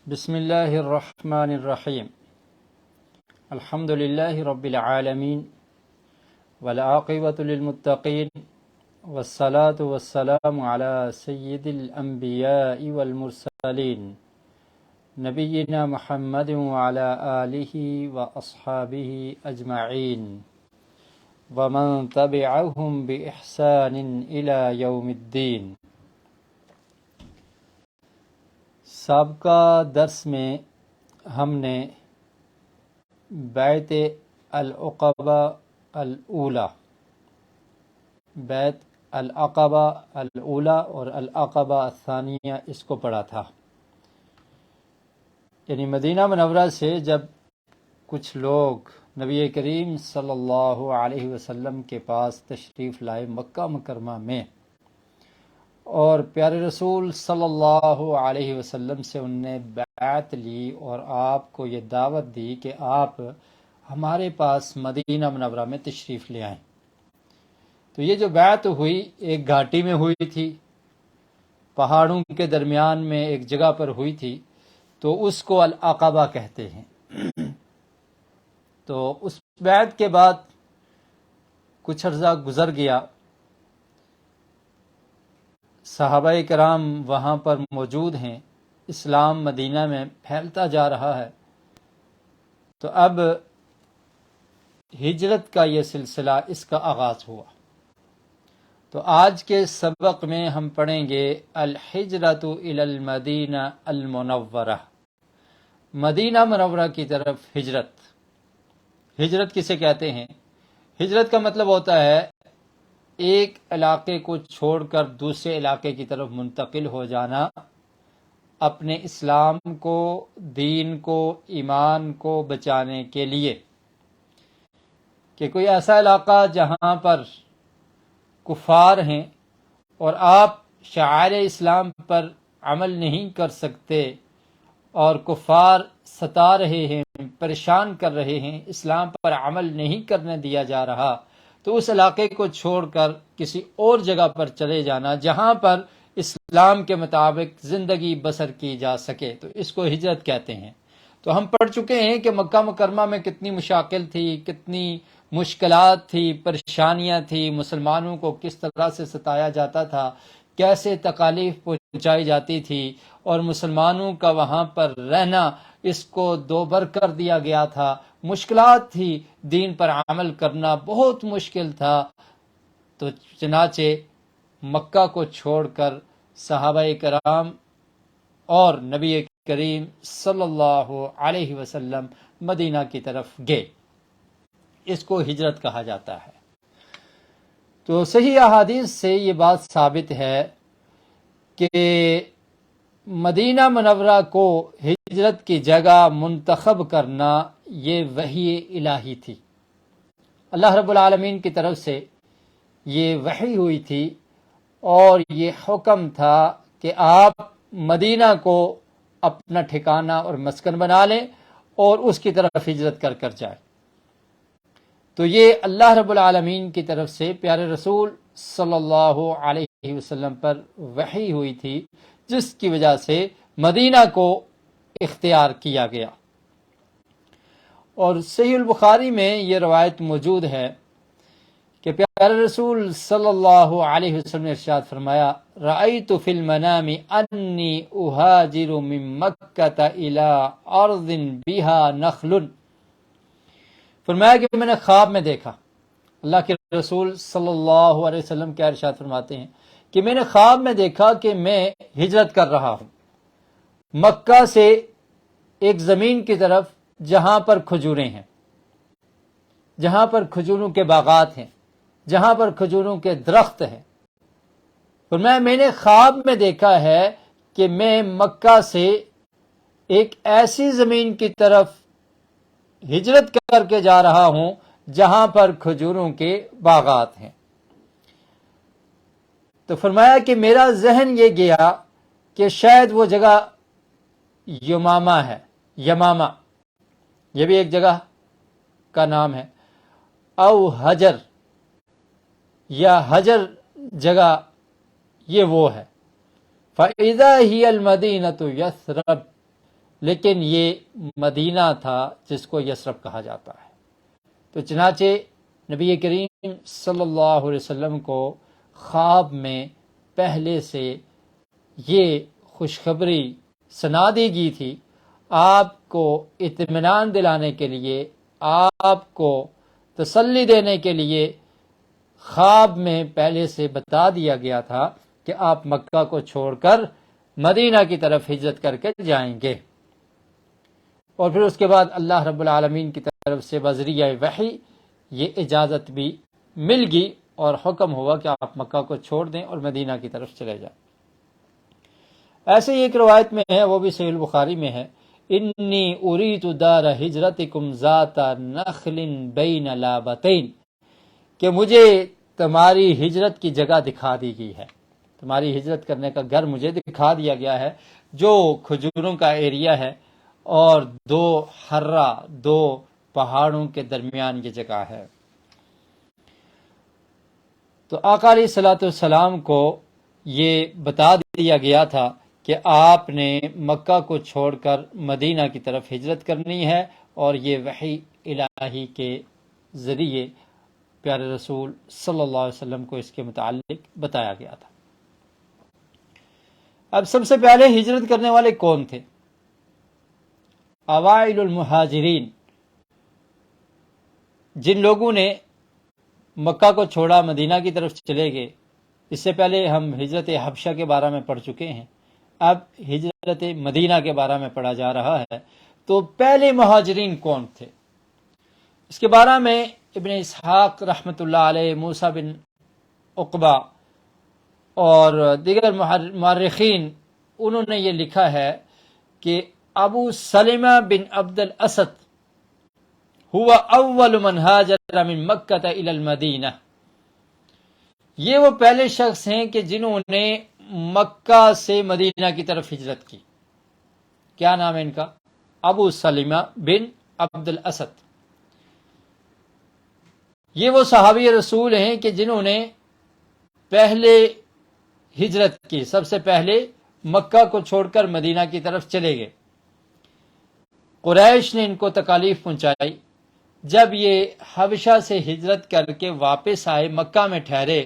بسم اللہ الرحمن الرحیم الحمد للہ رب العالمین والعاقبۃ للمتقین والصلاة والسلام علی سید الانبیاء والمرسلین نبینا محمد وعلی آلہ واصحابہ اجمعین ومن تبعہم بإحسان الی یوم الدین۔ سابقہ درس میں ہم نے بیعت العقبہ الاولی، بیعت العقبہ الاولی اور العقبہ الثانیہ اس کو پڑھا تھا۔ یعنی مدینہ منورہ سے جب کچھ لوگ نبی کریم صلی اللہ علیہ وسلم کے پاس تشریف لائے مکہ مکرمہ میں، اور پیارے رسول صلی اللہ علیہ وسلم سے ان نے بیعت لی اور آپ کو یہ دعوت دی کہ آپ ہمارے پاس مدینہ منورہ میں تشریف لے آئیں۔ تو یہ جو بیعت ہوئی ایک گھاٹی میں ہوئی تھی، پہاڑوں کے درمیان میں ایک جگہ پر ہوئی تھی، تو اس کو العقبہ کہتے ہیں۔ تو اس بیعت کے بعد کچھ عرصہ گزر گیا، صحابہ کرام وہاں پر موجود ہیں، اسلام مدینہ میں پھیلتا جا رہا ہے۔ تو اب ہجرت کا یہ سلسلہ اس کا آغاز ہوا۔ تو آج کے سبق میں ہم پڑھیں گے الحجرۃ الی المدینہ المنورہ، مدینہ منورہ کی طرف ہجرت۔ ہجرت کسے کہتے ہیں؟ ہجرت کا مطلب ہوتا ہے ایک علاقے کو چھوڑ کر دوسرے علاقے کی طرف منتقل ہو جانا، اپنے اسلام کو، دین کو، ایمان کو بچانے کے لیے۔ کہ کوئی ایسا علاقہ جہاں پر کفار ہیں اور آپ شعائر اسلام پر عمل نہیں کر سکتے اور کفار ستا رہے ہیں، پریشان کر رہے ہیں، اسلام پر عمل نہیں کرنے دیا جا رہا، تو اس علاقے کو چھوڑ کر کسی اور جگہ پر چلے جانا جہاں پر اسلام کے مطابق زندگی بسر کی جا سکے، تو اس کو ہجرت کہتے ہیں۔ تو ہم پڑھ چکے ہیں کہ مکہ مکرمہ میں کتنی مشاکل تھی، کتنی مشکلات تھی، پریشانیاں تھی، مسلمانوں کو کس طرح سے ستایا جاتا تھا، کیسے تکالیف پہنچائی جاتی تھی، اور مسلمانوں کا وہاں پر رہنا اس کو دوبر کر دیا گیا تھا، مشکلات تھی، دین پر عمل کرنا بہت مشکل تھا۔ تو چنانچہ مکہ کو چھوڑ کر صحابہ کرام اور نبی کریم صلی اللہ علیہ وسلم مدینہ کی طرف گئے۔ اس کو ہجرت کہا جاتا ہے۔ تو صحیح احادیث سے یہ بات ثابت ہے کہ مدینہ منورہ کو ہجرت کی جگہ منتخب کرنا یہ وحی الہی تھی۔ اللہ رب العالمین کی طرف سے یہ وحی ہوئی تھی اور یہ حکم تھا کہ آپ مدینہ کو اپنا ٹھکانہ اور مسکن بنا لیں اور اس کی طرف ہجرت کر کر جائیں۔ تو یہ اللہ رب العالمین کی طرف سے پیارے رسول صلی اللہ علیہ وسلم پر وحی ہوئی تھی، جس کی وجہ سے مدینہ کو اختیار کیا گیا۔ اور صحیح البخاری میں یہ روایت موجود ہے کہ پیارے رسول صلی اللہ علیہ وسلم نے ارشاد فرمایا، رأیت فی المنام انی اہاجر من مکہ الی ارض بها نخل۔ فرمایا کہ میں نے خواب میں دیکھا، اللہ کے رسول صلی اللہ علیہ وسلم کیا ارشاد فرماتے ہیں کہ میں نے خواب میں دیکھا کہ میں ہجرت کر رہا ہوں مکہ سے ایک زمین کی طرف جہاں پر کھجوریں ہیں، جہاں پر کھجوروں کے باغات ہیں، جہاں پر کھجوروں کے درخت ہیں۔ فرمایا میں نے خواب میں دیکھا ہے کہ میں مکہ سے ایک ایسی زمین کی طرف ہجرت کر کے جا رہا ہوں جہاں پر کھجوروں کے باغات ہیں۔ تو فرمایا کہ میرا ذہن یہ گیا کہ شاید وہ جگہ یمامہ ہے، یمامہ یہ بھی ایک جگہ کا نام ہے، او حجر یا حجر جگہ یہ وہ ہے۔ فَإِذَا هِيَ الْمَدِينَةُ يَثْرَبْ، لیکن یہ مدینہ تھا جس کو یثرب کہا جاتا ہے۔ تو چنانچہ نبی کریم صلی اللہ علیہ وسلم کو خواب میں پہلے سے یہ خوشخبری سنا دی گئی تھی، آپ کو اطمینان دلانے کے لیے، آپ کو تسلی دینے کے لیے خواب میں پہلے سے بتا دیا گیا تھا کہ آپ مکہ کو چھوڑ کر مدینہ کی طرف ہجرت کر کے جائیں گے۔ اور پھر اس کے بعد اللہ رب العالمین کی طرف سے بذریعہ وحی یہ اجازت بھی مل گئی اور حکم ہوا کہ آپ مکہ کو چھوڑ دیں اور مدینہ کی طرف چلے جائیں۔ ایسے ہی ایک روایت میں ہے، وہ بھی صحیح البخاری میں ہے، انی اریت دار ہجرتکم ذات نخل بین لابتین، کہ مجھے تمہاری ہجرت کی جگہ دکھا دی گئی ہے، تمہاری ہجرت کرنے کا گھر مجھے دکھا دیا گیا ہے جو کھجوروں کا ایریا ہے اور دو حرہ، دو پہاڑوں کے درمیان یہ جگہ ہے۔ تو آقا علیہ الصلوۃ والسلام کو یہ بتا دیا گیا تھا کہ آپ نے مکہ کو چھوڑ کر مدینہ کی طرف ہجرت کرنی ہے، اور یہ وحی الہی کے ذریعے پیارے رسول صلی اللہ علیہ وسلم کو اس کے متعلق بتایا گیا تھا۔ اب سب سے پہلے ہجرت کرنے والے کون تھے؟ اوائل المہاجرین، جن لوگوں نے مکہ کو چھوڑا مدینہ کی طرف چلے گئے۔ اس سے پہلے ہم ہجرت حبشہ کے بارے میں پڑھ چکے ہیں، اب ہجرت مدینہ کے بارے میں پڑھا جا رہا ہے۔ تو پہلے مہاجرین کون تھے؟ اس کے بارے میں ابن اسحاق رحمۃ اللہ علیہ، موسیٰ بن عقبہ اور دیگر مورخین، انہوں نے یہ لکھا ہے کہ ابو سلمہ بن عبد الاسد ہوا اول من ہاجر من مکہ الی المدینہ، یہ وہ پہلے شخص ہیں کہ جنہوں نے مکہ سے مدینہ کی طرف ہجرت کی۔ کیا نام ہے ان کا؟ ابو سلمہ بن عبد الاسد۔ یہ وہ صحابی رسول ہیں کہ جنہوں نے پہلے ہجرت کی، سب سے پہلے مکہ کو چھوڑ کر مدینہ کی طرف چلے گئے۔ قریش نے ان کو تکالیف پہنچائی۔ جب یہ حبشہ سے ہجرت کر کے واپس آئے، مکہ میں ٹھہرے،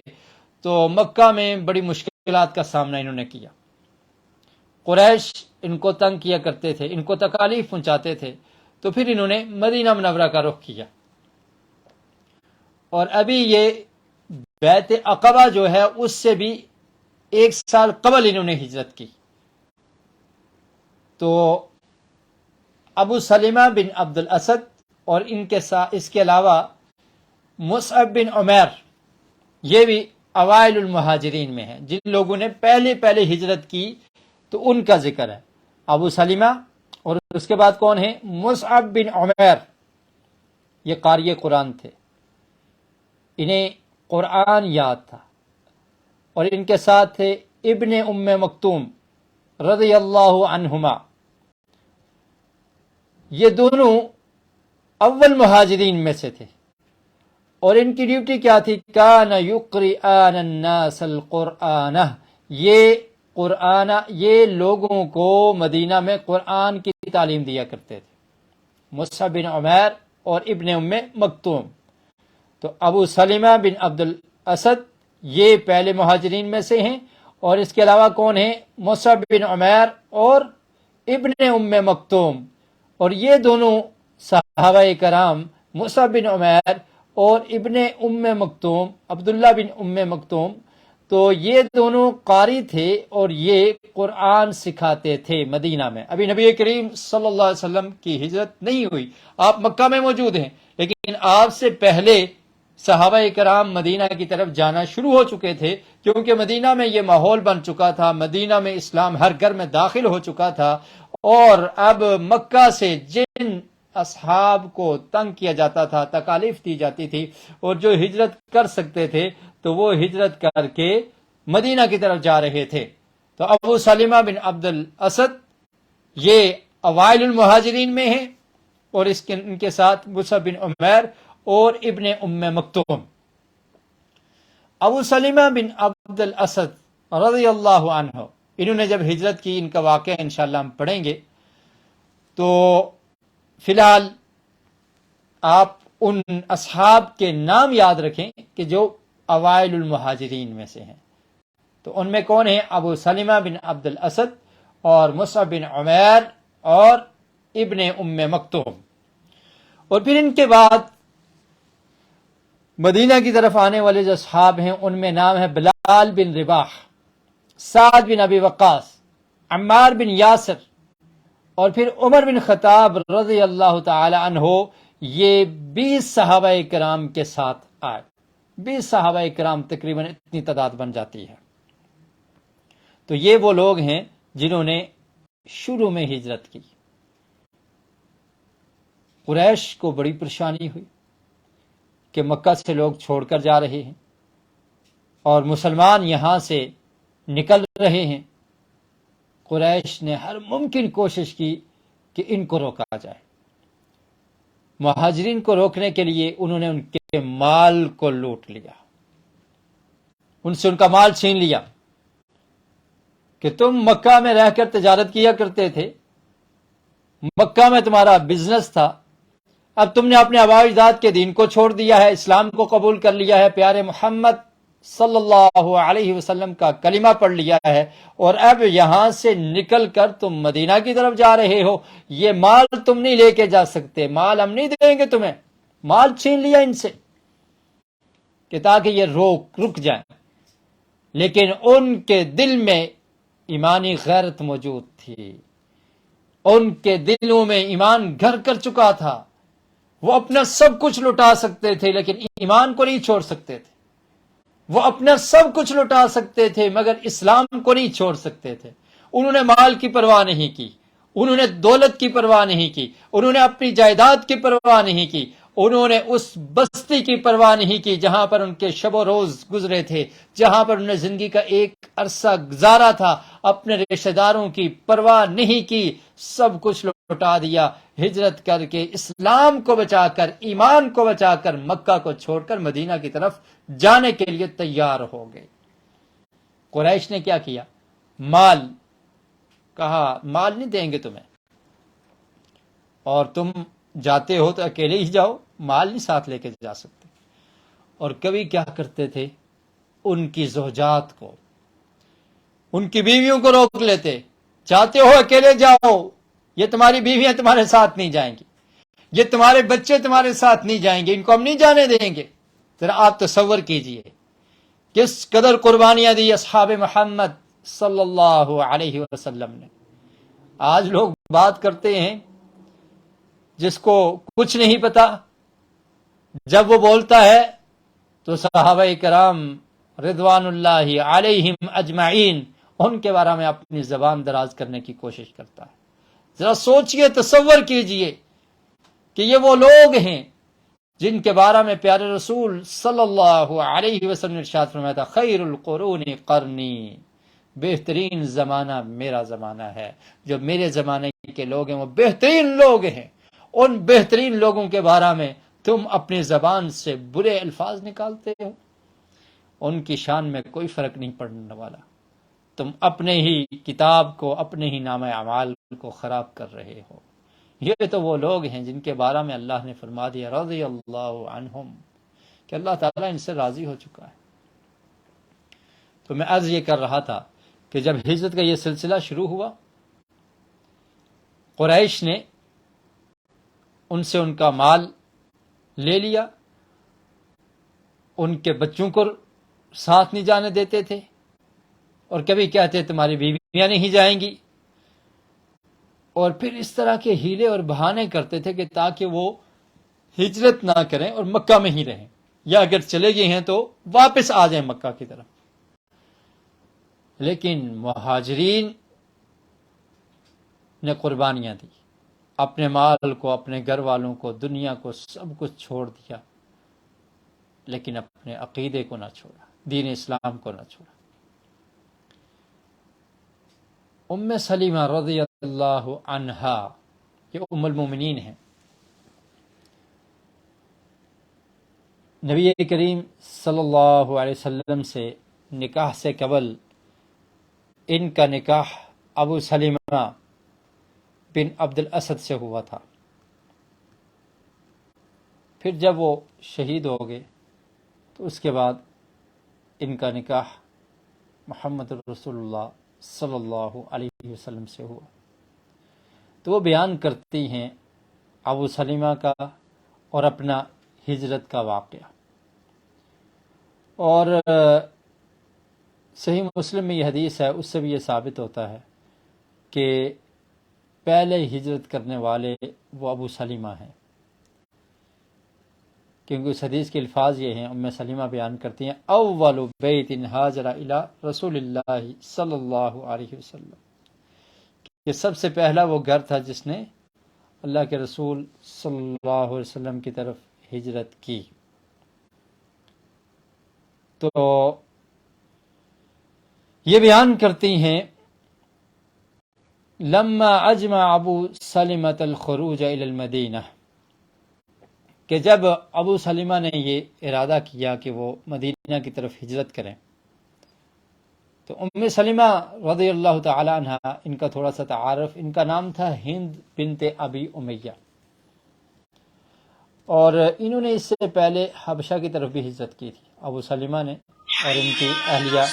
تو مکہ میں بڑی مشکلات کا سامنا انہوں نے کیا۔ قریش ان کو تنگ کیا کرتے تھے، ان کو تکالیف پہنچاتے تھے، تو پھر انہوں نے مدینہ منورہ کا رخ کیا۔ اور ابھی یہ بیعت عقبہ جو ہے اس سے بھی 1 سال قبل انہوں نے ہجرت کی۔ تو ابو سلمہ بن عبد الاسد اور ان کے ساتھ اس کے علاوہ مصعب بن عمیر، یہ بھی اوائل المہاجرین میں ہیں، جن لوگوں نے پہلے ہجرت کی، تو ان کا ذکر ہے۔ ابو سلمہ، اور اس کے بعد کون ہیں؟ مصعب بن عمیر، یہ قاری قرآن تھے، انہیں قرآن یاد تھا۔ اور ان کے ساتھ تھے ابن ام مکتوم رضی اللہ عنہما، یہ دونوں اول مہاجرین میں سے تھے، اور ان کی ڈیوٹی کیا تھی؟ کان یقرئان الناس القرآن، یہ لوگوں کو مدینہ میں قرآن کی تعلیم دیا کرتے تھے، مصعب بن عمیر اور ابن ام مکتوم۔ تو ابو سلمہ بن عبد الاسد یہ پہلے مہاجرین میں سے ہیں، اور اس کے علاوہ کون ہیں؟ مصعب بن عمیر اور ابن ام مکتوم، اور یہ دونوں صحابہ کرام، مصعب بن عمیر اور ابن ام مکتوم، عبداللہ بن ام مکتوم، تو یہ دونوں قاری تھے اور یہ قرآن سکھاتے تھے مدینہ میں۔ ابھی نبی کریم صلی اللہ علیہ وسلم کی ہجرت نہیں ہوئی، آپ مکہ میں موجود ہیں، لیکن آپ سے پہلے صحابہ کرام مدینہ کی طرف جانا شروع ہو چکے تھے، کیونکہ مدینہ میں یہ ماحول بن چکا تھا، مدینہ میں اسلام ہر گھر میں داخل ہو چکا تھا، اور اب مکہ سے جن اصحاب کو تنگ کیا جاتا تھا، تکالیف دی جاتی تھی، اور جو ہجرت کر سکتے تھے تو وہ ہجرت کر کے مدینہ کی طرف جا رہے تھے۔ تو ابو سلمہ بن عبد الاسد یہ اوائل المہاجرین میں ہیں، اور ان کے ساتھ مصعب بن عمیر اور ابن ام مکتوم۔ ابو سلمہ بن عبد الاسد رضی اللہ عنہ، انہوں نے جب ہجرت کی، ان کا واقعہ انشاءاللہ ہم پڑھیں گے، تو فی الحال آپ ان اصحاب کے نام یاد رکھیں کہ جو اوائل المہاجرین میں سے ہیں. تو ان میں کون ہیں؟ ابو سلمہ بن عبد الاسد اور مصعب بن عمیر اور ابن ام مکتوم. اور پھر ان کے بعد مدینہ کی طرف آنے والے جو اصحاب ہیں ان میں نام ہے بلال بن رباح، سعد بن ابی وقاص، عمار بن یاسر، اور پھر عمر بن خطاب رضی اللہ تعالی عنہ. یہ 20 صحابہ کرام کے ساتھ آئے. 20 صحابہ کرام تقریباً اتنی تعداد بن جاتی ہے. تو یہ وہ لوگ ہیں جنہوں نے شروع میں ہجرت کی. قریش کو بڑی پریشانی ہوئی کہ مکہ سے لوگ چھوڑ کر جا رہے ہیں اور مسلمان یہاں سے نکل رہے ہیں. قریش نے ہر ممکن کوشش کی کہ ان کو روکا جائے. مہاجرین کو روکنے کے لیے انہوں نے ان کے مال کو لوٹ لیا، ان سے ان کا مال چھین لیا کہ تم مکہ میں رہ کر تجارت کیا کرتے تھے، مکہ میں تمہارا بزنس تھا، اب تم نے اپنے آباء و اجداد کے دین کو چھوڑ دیا ہے، اسلام کو قبول کر لیا ہے، پیارے محمد صلی اللہ علیہ وسلم کا کلمہ پڑھ لیا ہے، اور اب یہاں سے نکل کر تم مدینہ کی طرف جا رہے ہو. یہ مال تم نہیں لے کے جا سکتے، مال ہم نہیں دیں گے تمہیں. مال چھین لیا ان سے کہ تاکہ یہ رک جائیں. لیکن ان کے دل میں ایمانی غیرت موجود تھی، ان کے دلوں میں ایمان گھر کر چکا تھا. وہ اپنا سب کچھ لٹا سکتے تھے لیکن ایمان کو نہیں چھوڑ سکتے تھے. وہ اپنا سب کچھ لٹا سکتے تھے مگر اسلام کو نہیں چھوڑ سکتے تھے. انہوں نے مال کی پرواہ نہیں کی، انہوں نے دولت کی پرواہ نہیں کی، انہوں نے اپنی جائیداد کی پرواہ نہیں کی، انہوں نے اس بستی کی پرواہ نہیں کی جہاں پر ان کے شب و روز گزرے تھے، جہاں پر انہوں نے زندگی کا ایک عرصہ گزارا تھا. اپنے رشتہ داروں کی پرواہ نہیں کی، سب کچھ لٹا دیا. ہجرت کر کے اسلام کو بچا کر، ایمان کو بچا کر، مکہ کو چھوڑ کر مدینہ کی طرف جانے کے لیے تیار ہو گئے. قریش نے کیا کیا؟ مال کہا مال نہیں دیں گے تمہیں، اور تم جاتے ہو تو اکیلے ہی جاؤ، مال نہیں ساتھ لے کے جا سکتے. اور کبھی کیا کرتے تھے؟ ان کی زوجات کو، ان کی بیویوں کو روک لیتے. چاہتے ہو اکیلے جاؤ، یہ تمہاری بیویاں تمہارے ساتھ نہیں جائیں گی، یہ تمہارے بچے تمہارے ساتھ نہیں جائیں گے، ان کو ہم نہیں جانے دیں گے. ذرا آپ تصور کیجئے کس قدر قربانیاں دی اصحاب محمد صلی اللہ علیہ وسلم نے. آج لوگ بات کرتے ہیں، جس کو کچھ نہیں پتا، جب وہ بولتا ہے تو صحابہ کرام رضوان اللہ علیہم اجمعین ان کے بارے میں اپنی زبان دراز کرنے کی کوشش کرتا ہے. ذرا سوچئے، تصور کیجئے کہ یہ وہ لوگ ہیں جن کے بارے میں پیارے رسول صلی اللہ علیہ وسلم نے ارشاد فرمایا تھا، خیر القرون قرنی، بہترین زمانہ میرا زمانہ ہے. جو میرے زمانے کے لوگ ہیں وہ بہترین لوگ ہیں. ان بہترین لوگوں کے بارے میں تم اپنی زبان سے برے الفاظ نکالتے ہو. ان کی شان میں کوئی فرق نہیں پڑنے والا. تم اپنے ہی کتاب کو، اپنے ہی نامہ اعمال کو خراب کر رہے ہو. یہ تو وہ لوگ ہیں جن کے بارے میں اللہ نے فرما دیا رضی اللہ عنہم، کہ اللہ تعالیٰ ان سے راضی ہو چکا ہے. تو میں عرض یہ کر رہا تھا کہ جب ہجرت کا یہ سلسلہ شروع ہوا، قریش نے ان سے ان کا مال لے لیا، ان کے بچوں کو ساتھ نہیں جانے دیتے تھے، اور کبھی کہتے تمہاری بیویاں نہیں جائیں گی. اور پھر اس طرح کے ہیلے اور بہانے کرتے تھے کہ تاکہ وہ ہجرت نہ کریں اور مکہ میں ہی رہیں، یا اگر چلے گئے ہیں تو واپس آ جائیں مکہ کی طرف. لیکن مہاجرین نے قربانیاں دی، اپنے مال کو، اپنے گھر والوں کو، دنیا کو، سب کچھ چھوڑ دیا، لیکن اپنے عقیدے کو نہ چھوڑا، دین اسلام کو نہ چھوڑا. ام سلیمہ رضی اللہ عنہا، یہ ام المومنین ہیں. نبی کریم صلی اللہ علیہ وسلم سے نکاح سے قبل ان کا نکاح ابو سلیمہ بن عبد الاسد سے ہوا تھا۔ پھر جب وہ شہید ہو گئے تو اس کے بعد ان کا نکاح محمد رسول اللہ صلی اللہ علیہ وسلم سے ہوا۔ تو وہ بیان کرتی ہیں ابو سلمہ کا اور اپنا ہجرت کا واقعہ۔ اور صحیح مسلم میں یہ حدیث ہے، اس سے بھی یہ ثابت ہوتا ہے کہ پہلے ہجرت کرنے والے وہ ابو سلمہ ہیں، کیونکہ اس حدیث کے الفاظ یہ ہیں، ام سلمہ بیان کرتی ہیں اول بیت ہاجر الی رسول اللہ صلی اللہ علیہ وسلم، کہ سب سے پہلا وہ گھر تھا جس نے اللہ کے رسول صلی اللہ علیہ وسلم کی طرف ہجرت کی۔ تو یہ بیان کرتی ہیں لما اجمع ابو سلمۃ الخروج الی المدینہ، کہ جب ابو سلمہ نے یہ ارادہ کیا کہ وہ مدینہ کی طرف ہجرت کریں، تو ام سلمہ رضی اللہ تعالی عنہ، ان کا تھوڑا سا تعارف، ان کا نام تھا ہند بنت ابی امیہ، اور انہوں نے اس سے پہلے حبشہ کی طرف بھی ہجرت کی تھی، ابو سلمہ نے اور ان کی اہلیہ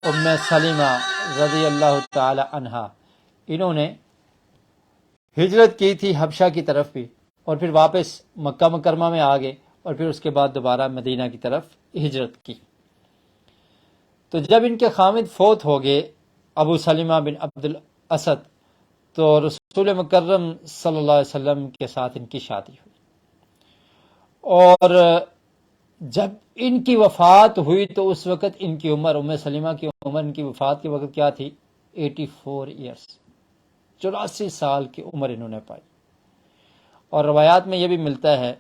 ام سلمہ رضی اللہ تعالی عنہ، انہوں نے ہجرت کی تھی حبشہ کی طرف بھی، اور پھر واپس مکہ مکرمہ میں آ گئے، اور پھر اس کے بعد دوبارہ مدینہ کی طرف ہجرت کی۔ تو جب ان کے خامد فوت ہو گئے ابو سلمہ بن عبد الاسد، تو رسول مکرم صلی اللہ علیہ وسلم کے ساتھ ان کی شادی ہوئی، اور جب ان کی وفات ہوئی تو اس وقت ان کی عمر، ام سلمہ کی عمر ان کی وفات کے وقت کیا تھی؟ 84 ایئرس، 84 سال کی عمر انہوں نے پائی۔ اور روایات میں یہ بھی ملتا ہے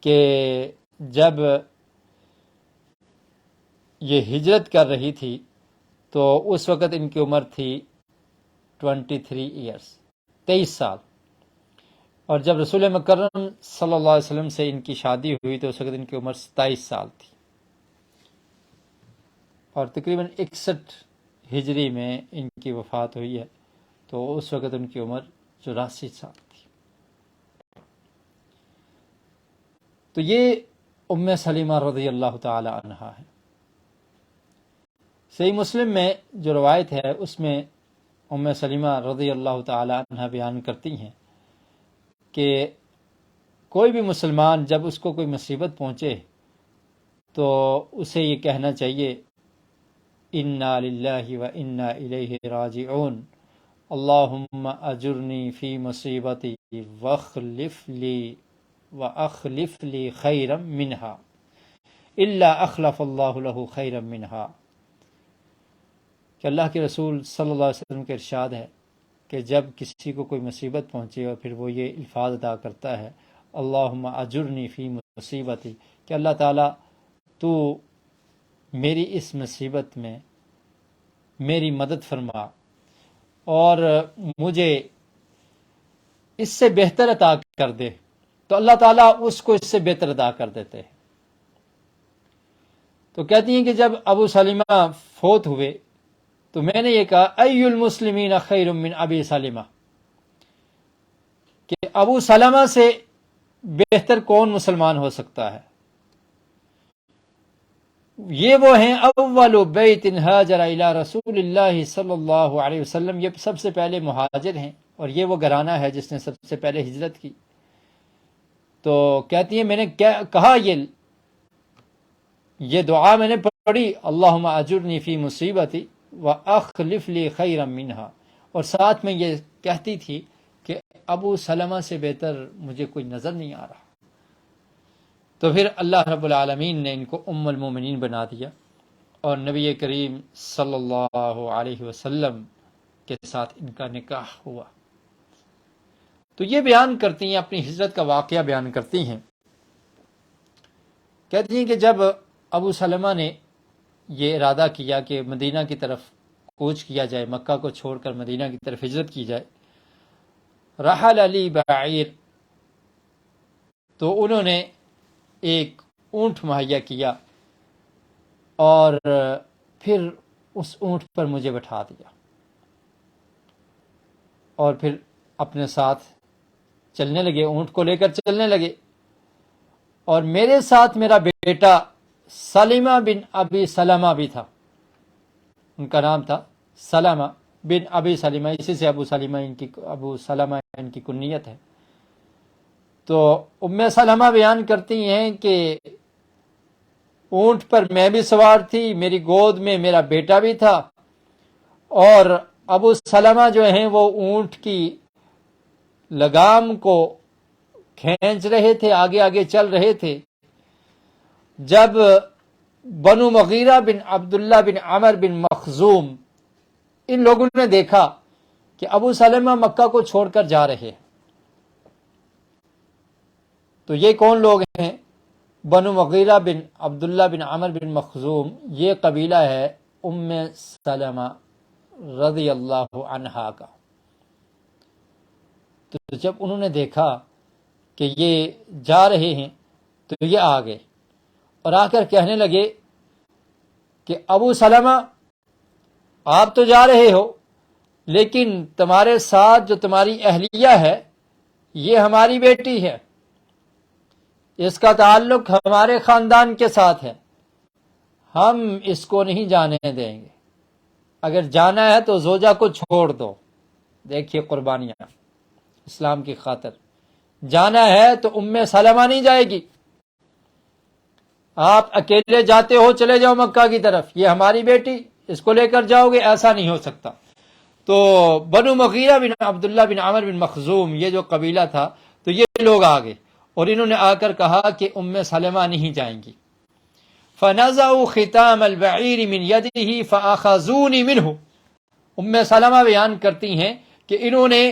کہ جب یہ ہجرت کر رہی تھی تو اس وقت ان کی عمر تھی 23 ایئرس، 23 سال، اور جب رسول مکرم صلی اللہ علیہ وسلم سے ان کی شادی ہوئی تو اس وقت ان کی عمر 27 سال تھی، اور تقریباً 61 ہجری میں ان کی وفات ہوئی ہے، تو اس وقت ان کی عمر 84 سال تھی۔ تو یہ ام سلمہ رضی اللہ تعالی عنہا ہے۔ صحیح مسلم میں جو روایت ہے اس میں ام سلمہ رضی اللہ تعالی عنہ بیان کرتی ہیں کہ کوئی بھی مسلمان جب اس کو کوئی مصیبت پہنچے تو اسے یہ کہنا چاہیے انا للہ و انا الیہ راجعون، اللہم اجرنی فی مصیبتی واخلف لی خیرا منہا الا اخلف اللہ لہ خیرا منہا، کہ اللہ کے رسول صلی اللہ علیہ وسلم کا ارشاد ہے کہ جب کسی کو کوئی مصیبت پہنچے اور پھر وہ یہ الفاظ ادا کرتا ہے اللہم اجرنی فی مصیبتی، کہ اللہ تعالیٰ تو میری اس مصیبت میں میری مدد فرما اور مجھے اس سے بہتر عطا کر دے، تو اللہ تعالیٰ اس کو اس سے بہتر عطا کر دیتے ہیں۔ تو کہتی ہیں کہ جب ابو سلمہ فوت ہوئے تو میں نے یہ کہا ای المسلمین خیر من ابی سلمہ، کہ ابو سلمہ سے بہتر کون مسلمان ہو سکتا ہے؟ یہ وہ ہیں اول بیت ہاجر الی رسول اللہ صلی اللہ علیہ وسلم، یہ سب سے پہلے مہاجر ہیں، اور یہ وہ گھرانہ ہے جس نے سب سے پہلے ہجرت کی۔ تو کہتی ہیں میں نے کہا یہ دعا میں نے پڑھی اللہم اجرنی فی مصیبتی واخلف لی خیرا منہا، اور ساتھ میں یہ کہتی تھی کہ ابو سلمہ سے بہتر مجھے کوئی نظر نہیں آ رہا۔ تو پھر اللہ رب العالمین نے ان کو ام المومنین بنا دیا، اور نبی کریم صلی اللہ علیہ وسلم کے ساتھ ان کا نکاح ہوا۔ تو یہ بیان کرتی ہیں، اپنی ہجرت کا واقعہ بیان کرتی ہیں، کہتی ہیں کہ جب ابو سلمہ نے یہ ارادہ کیا کہ مدینہ کی طرف کوچ کیا جائے، مکہ کو چھوڑ کر مدینہ کی طرف ہجرت کی جائے، رحل علی بعیر، تو انہوں نے ایک اونٹ مہیا کیا اور پھر اس اونٹ پر مجھے بٹھا دیا، اور پھر اپنے ساتھ چلنے لگے، اونٹ کو لے کر چلنے لگے، اور میرے ساتھ میرا بیٹا سلمہ بن ابی سلمہ بھی تھا، ان کا نام تھا سلمہ بن ابی سلمہ، اسی سے ابو سلمہ ان کی کنیت ہے۔ تو ام سلمہ بیان کرتی ہیں کہ اونٹ پر میں بھی سوار تھی، میری گود میں میرا بیٹا بھی تھا، اور ابو سلمہ جو ہیں وہ اونٹ کی لگام کو کھینچ رہے تھے، آگے آگے چل رہے تھے۔ جب بنو مغیرہ بن عبداللہ بن عمر بن مخزوم ان لوگوں نے دیکھا کہ ابو سلمہ مکہ کو چھوڑ کر جا رہے ہیں، تو یہ کون لوگ ہیں؟ بنو مغیرہ بن عبداللہ بن عمر بن مخزوم، یہ قبیلہ ہے ام سلمہ رضی اللہ عنہا کا۔ تو جب انہوں نے دیکھا کہ یہ جا رہے ہیں تو یہ آ گئے اور آ کر کہنے لگے کہ ابو سلمہ آپ تو جا رہے ہو، لیکن تمہارے ساتھ جو تمہاری اہلیہ ہے یہ ہماری بیٹی ہے، اس کا تعلق ہمارے خاندان کے ساتھ ہے، ہم اس کو نہیں جانے دیں گے، اگر جانا ہے تو زوجہ کو چھوڑ دو۔ دیکھیے قربانیاں اسلام کی خاطر، جانا ہے تو ام سلمہ نہیں جائے گی، آپ اکیلے جاتے ہو چلے جاؤ مکہ کی طرف، یہ ہماری بیٹی، اس کو لے کر جاؤ گے، ایسا نہیں ہو سکتا۔ تو بنو مغیرہ بن عبداللہ بن عمر بن مخزوم یہ جو قبیلہ تھا، تو یہ لوگ آ گئے اور انہوں نے آ کر کہا کہ ام سلمہ نہیں جائیں گی۔ فَنَزَعُوا خِتَامَ الْبَعِيرِ مِنْ يَدِهِ فَأَخَذُونِ مِنْهُ، ام سلمہ بیان کرتی ہیں کہ انہوں نے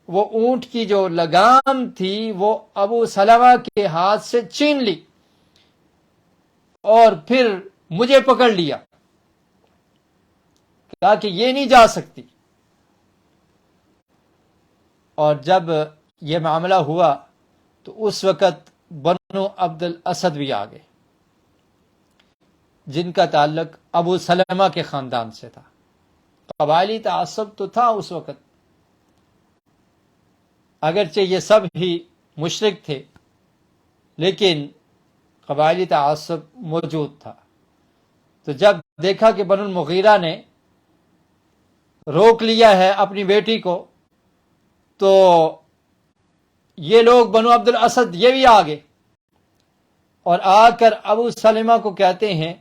وہ اونٹ کی جو لگام تھی وہ ابو سلمہ کے ہاتھ سے چھین لی اور پھر مجھے پکڑ لیا، کہا کہ یہ نہیں جا سکتی۔ اور جب یہ معاملہ ہوا تو اس وقت بنو عبد الاسد بھی آ گئے، جن کا تعلق ابو سلمہ کے خاندان سے تھا۔ قبائلی تعصب تو تھا اس وقت، اگرچہ یہ سب ہی مشرک تھے لیکن قبائلی تعصب موجود تھا۔ تو جب دیکھا کہ بنو المغیرہ نے روک لیا ہے اپنی بیٹی کو، تو یہ لوگ بنو عبد الاسد یہ بھی آ گئے اور آ کر ابو سلمہ کو کہتے ہیں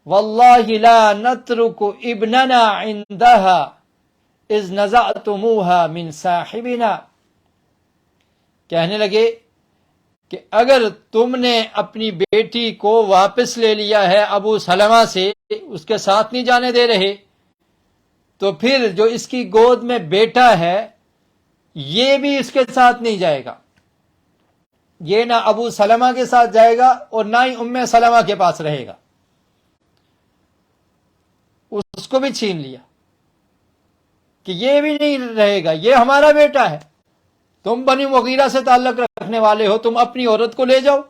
واللہ لا نترک ابننا عندها اذ نزعتموها من صاحبنا، کہنے لگے کہ اگر تم نے اپنی بیٹی کو واپس لے لیا ہے ابو سلمہ سے، اس کے ساتھ نہیں جانے دے رہے، تو پھر جو اس کی گود میں بیٹا ہے یہ بھی اس کے ساتھ نہیں جائے گا، یہ نہ ابو سلمہ کے ساتھ جائے گا اور نہ ہی ام سلمہ کے پاس رہے گا، اس کو بھی چھین لیا کہ یہ بھی نہیں رہے گا، یہ ہمارا بیٹا ہے، تم بنی مغیرہ سے تعلق رکھنے والے ہو، تم اپنی عورت کو لے جاؤ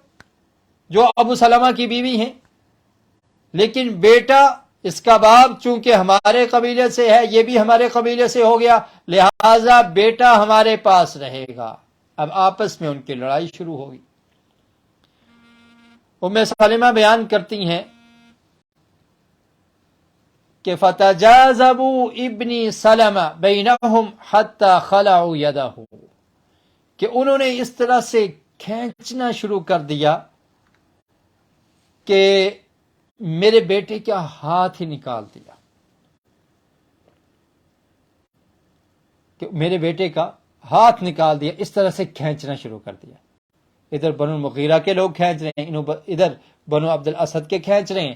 جو ابو سلمہ کی بیوی ہیں، لیکن بیٹا اس کا باپ چونکہ ہمارے قبیلے سے ہے، یہ بھی ہمارے قبیلے سے ہو گیا، لہذا بیٹا ہمارے پاس رہے گا۔ اب آپس میں ان کی لڑائی شروع ہوگی۔ ام سلمہ بیان کرتی ہیں کہ فَتَجَاذَبُوا ابْنِي سَلَمَةَ بَيْنَهُمْ حَتَّى خَلَعُوا يَدَهُ، کہ انہوں نے اس طرح سے کھینچنا شروع کر دیا کہ میرے بیٹے کا ہاتھ ہی نکال دیا، کہ میرے بیٹے کا ہاتھ نکال دیا، اس طرح سے کھینچنا شروع کر دیا۔ ادھر بنو المغیرہ کے لوگ کھینچ رہے ہیں، ادھر بنو عبد الاسد کے کھینچ رہے ہیں،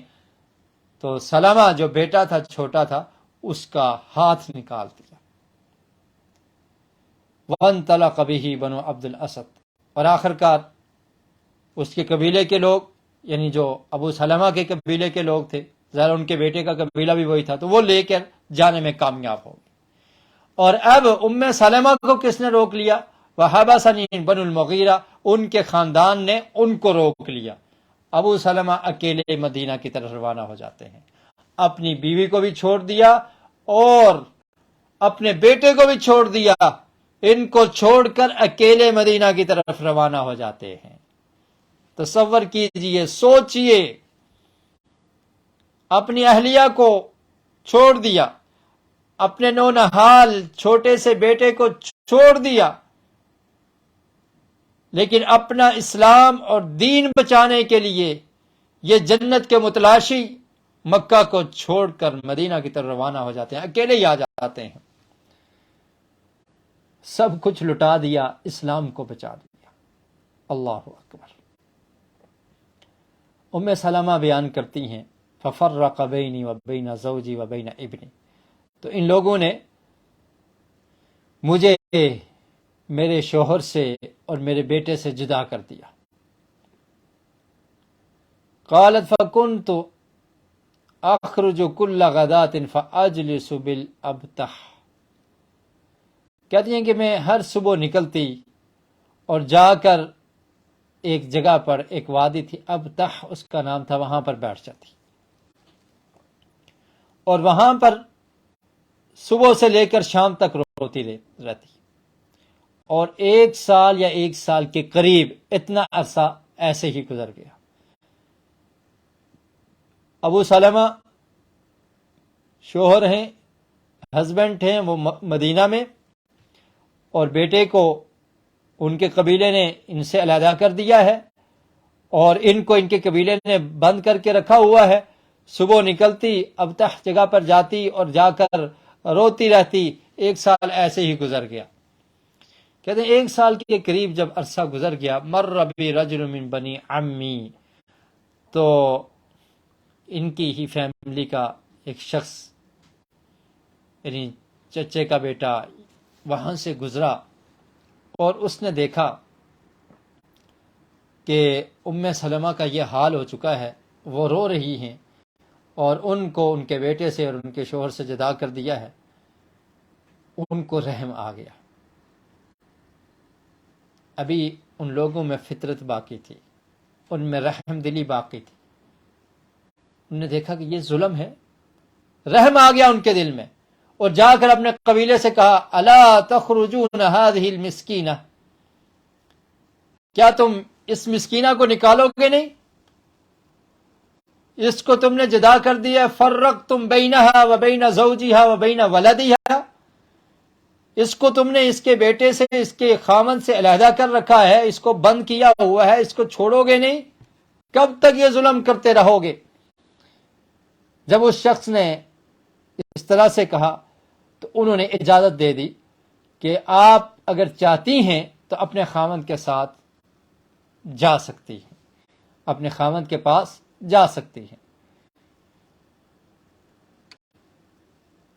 تو سلمہ جو بیٹا تھا چھوٹا تھا اس کا ہاتھ نکال دیا۔ وَانْطَلَقَ بِهِ بنو عبد الاسد، اور آخر کار اس کے قبیلے کے لوگ، یعنی جو ابو سلمہ کے قبیلے کے لوگ تھے، ظاہر ان کے بیٹے کا قبیلہ بھی وہی تھا، تو وہ لے کر جانے میں کامیاب ہو گئے۔ اور اب ام سلمہ کو کس نے روک لیا؟ وَحَبَسَنِي بنو المغیرہ، ان کے خاندان نے ان کو روک لیا۔ ابو سلمہ اکیلے مدینہ کی طرف روانہ ہو جاتے ہیں، اپنی بیوی کو بھی چھوڑ دیا اور اپنے بیٹے کو بھی چھوڑ دیا ان کو چھوڑ کر اکیلے مدینہ کی طرف روانہ ہو جاتے ہیں۔ تصور کیجئے، سوچئے، اپنی اہلیہ کو چھوڑ دیا، اپنے نونہال چھوٹے سے بیٹے کو چھوڑ دیا، لیکن اپنا اسلام اور دین بچانے کے لیے یہ جنت کے متلاشی مکہ کو چھوڑ کر مدینہ کی طرف روانہ ہو جاتے ہیں، اکیلے ہی آ جاتے ہیں۔ سب کچھ لٹا دیا، اسلام کو بچا دیا۔ اللہ اکبر۔ ام سلمہ بیان کرتی ہیں ففرق بینی وبین زوجی وبین ابنی، تو ان لوگوں نے مجھے میرے شوہر سے اور میرے بیٹے سے جدا کر دیا۔ قالت فکنت اخرج کل غدات فاجلس بالابتح، کہتی ہیں کہ میں ہر صبح نکلتی اور جا کر ایک جگہ پر، ایک وادی تھی ابتح اس کا نام تھا، وہاں پر بیٹھ جاتی اور وہاں پر صبح سے لے کر شام تک روتی رہتی، اور 1 سال یا 1 سال کے قریب اتنا عرصہ ایسے ہی گزر گیا۔ ابو سلمہ شوہر ہیں، ہسبینڈ ہیں، وہ مدینہ میں، اور بیٹے کو ان کے قبیلے نے ان سے علیحدہ کر دیا ہے، اور ان کو ان کے قبیلے نے بند کر کے رکھا ہوا ہے۔ صبح نکلتی، اب تک جگہ پر جاتی اور جا کر روتی رہتی، 1 سال ایسے ہی گزر گیا۔ کہتے ہیں 1 سال کے قریب جب عرصہ گزر گیا، مر بی رجل من بنی عمی، تو ان کی ہی فیملی کا ایک شخص، یعنی چچے کا بیٹا، وہاں سے گزرا اور اس نے دیکھا کہ ام سلمہ کا یہ حال ہو چکا ہے، وہ رو رہی ہیں اور ان کو ان کے بیٹے سے اور ان کے شوہر سے جدا کر دیا ہے۔ ان کو رحم آ گیا، ابھی ان لوگوں میں فطرت باقی تھی، ان میں رحم دلی باقی تھی۔ انہوں نے دیکھا کہ یہ ظلم ہے، رحم آ گیا ان کے دل میں، اور جا کر اپنے قبیلے سے کہا الا تخرجون هذه المسکینہ، کیا تم اس مسکینہ کو نکالو گے نہیں؟ اس کو تم نے جدا کر دیا، فرقتم بینہا وبین زوجہا وبین ولدہا، اس کو تم نے اس کے بیٹے سے، اس کے خامن سے علیحدہ کر رکھا ہے، اس کو بند کیا ہوا ہے، اس کو چھوڑو گے نہیں؟ کب تک یہ ظلم کرتے رہو گے؟ جب اس شخص نے اس طرح سے کہا تو انہوں نے اجازت دے دی کہ آپ اگر چاہتی ہیں تو اپنے خامند کے ساتھ جا سکتی ہیں، اپنے خامند کے پاس جا سکتی ہیں۔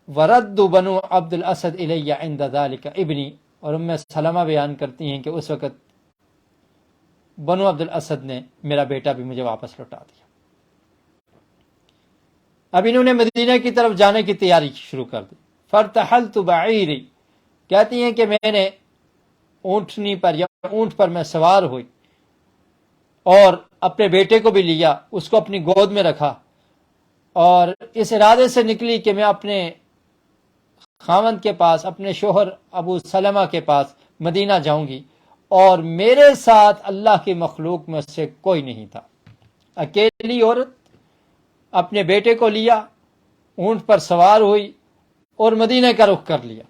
ورد بنو عبد الاسد الی عند ذلك ابنی، اور ام سلمہ بیان کرتی ہیں کہ اس وقت بنو عبد الاسد نے میرا بیٹا بھی مجھے واپس لوٹا دیا۔ اب انہوں نے مدینہ کی طرف جانے کی تیاری شروع کر دی۔ فرتحلت بعیری، کہتی ہیں کہ میں نے اونٹنی پر یا اونٹ پر میں سوار ہوئی اور اپنے بیٹے کو بھی لیا، اس کو اپنی گود میں رکھا، اور اس ارادے سے نکلی کہ میں اپنے خاوند کے پاس، اپنے شوہر ابو سلمہ کے پاس مدینہ جاؤں گی، اور میرے ساتھ اللہ کی مخلوق میں سے کوئی نہیں تھا۔ اکیلی عورت اپنے بیٹے کو لیا، اونٹ پر سوار ہوئی اور مدینہ کا رخ کر لیا۔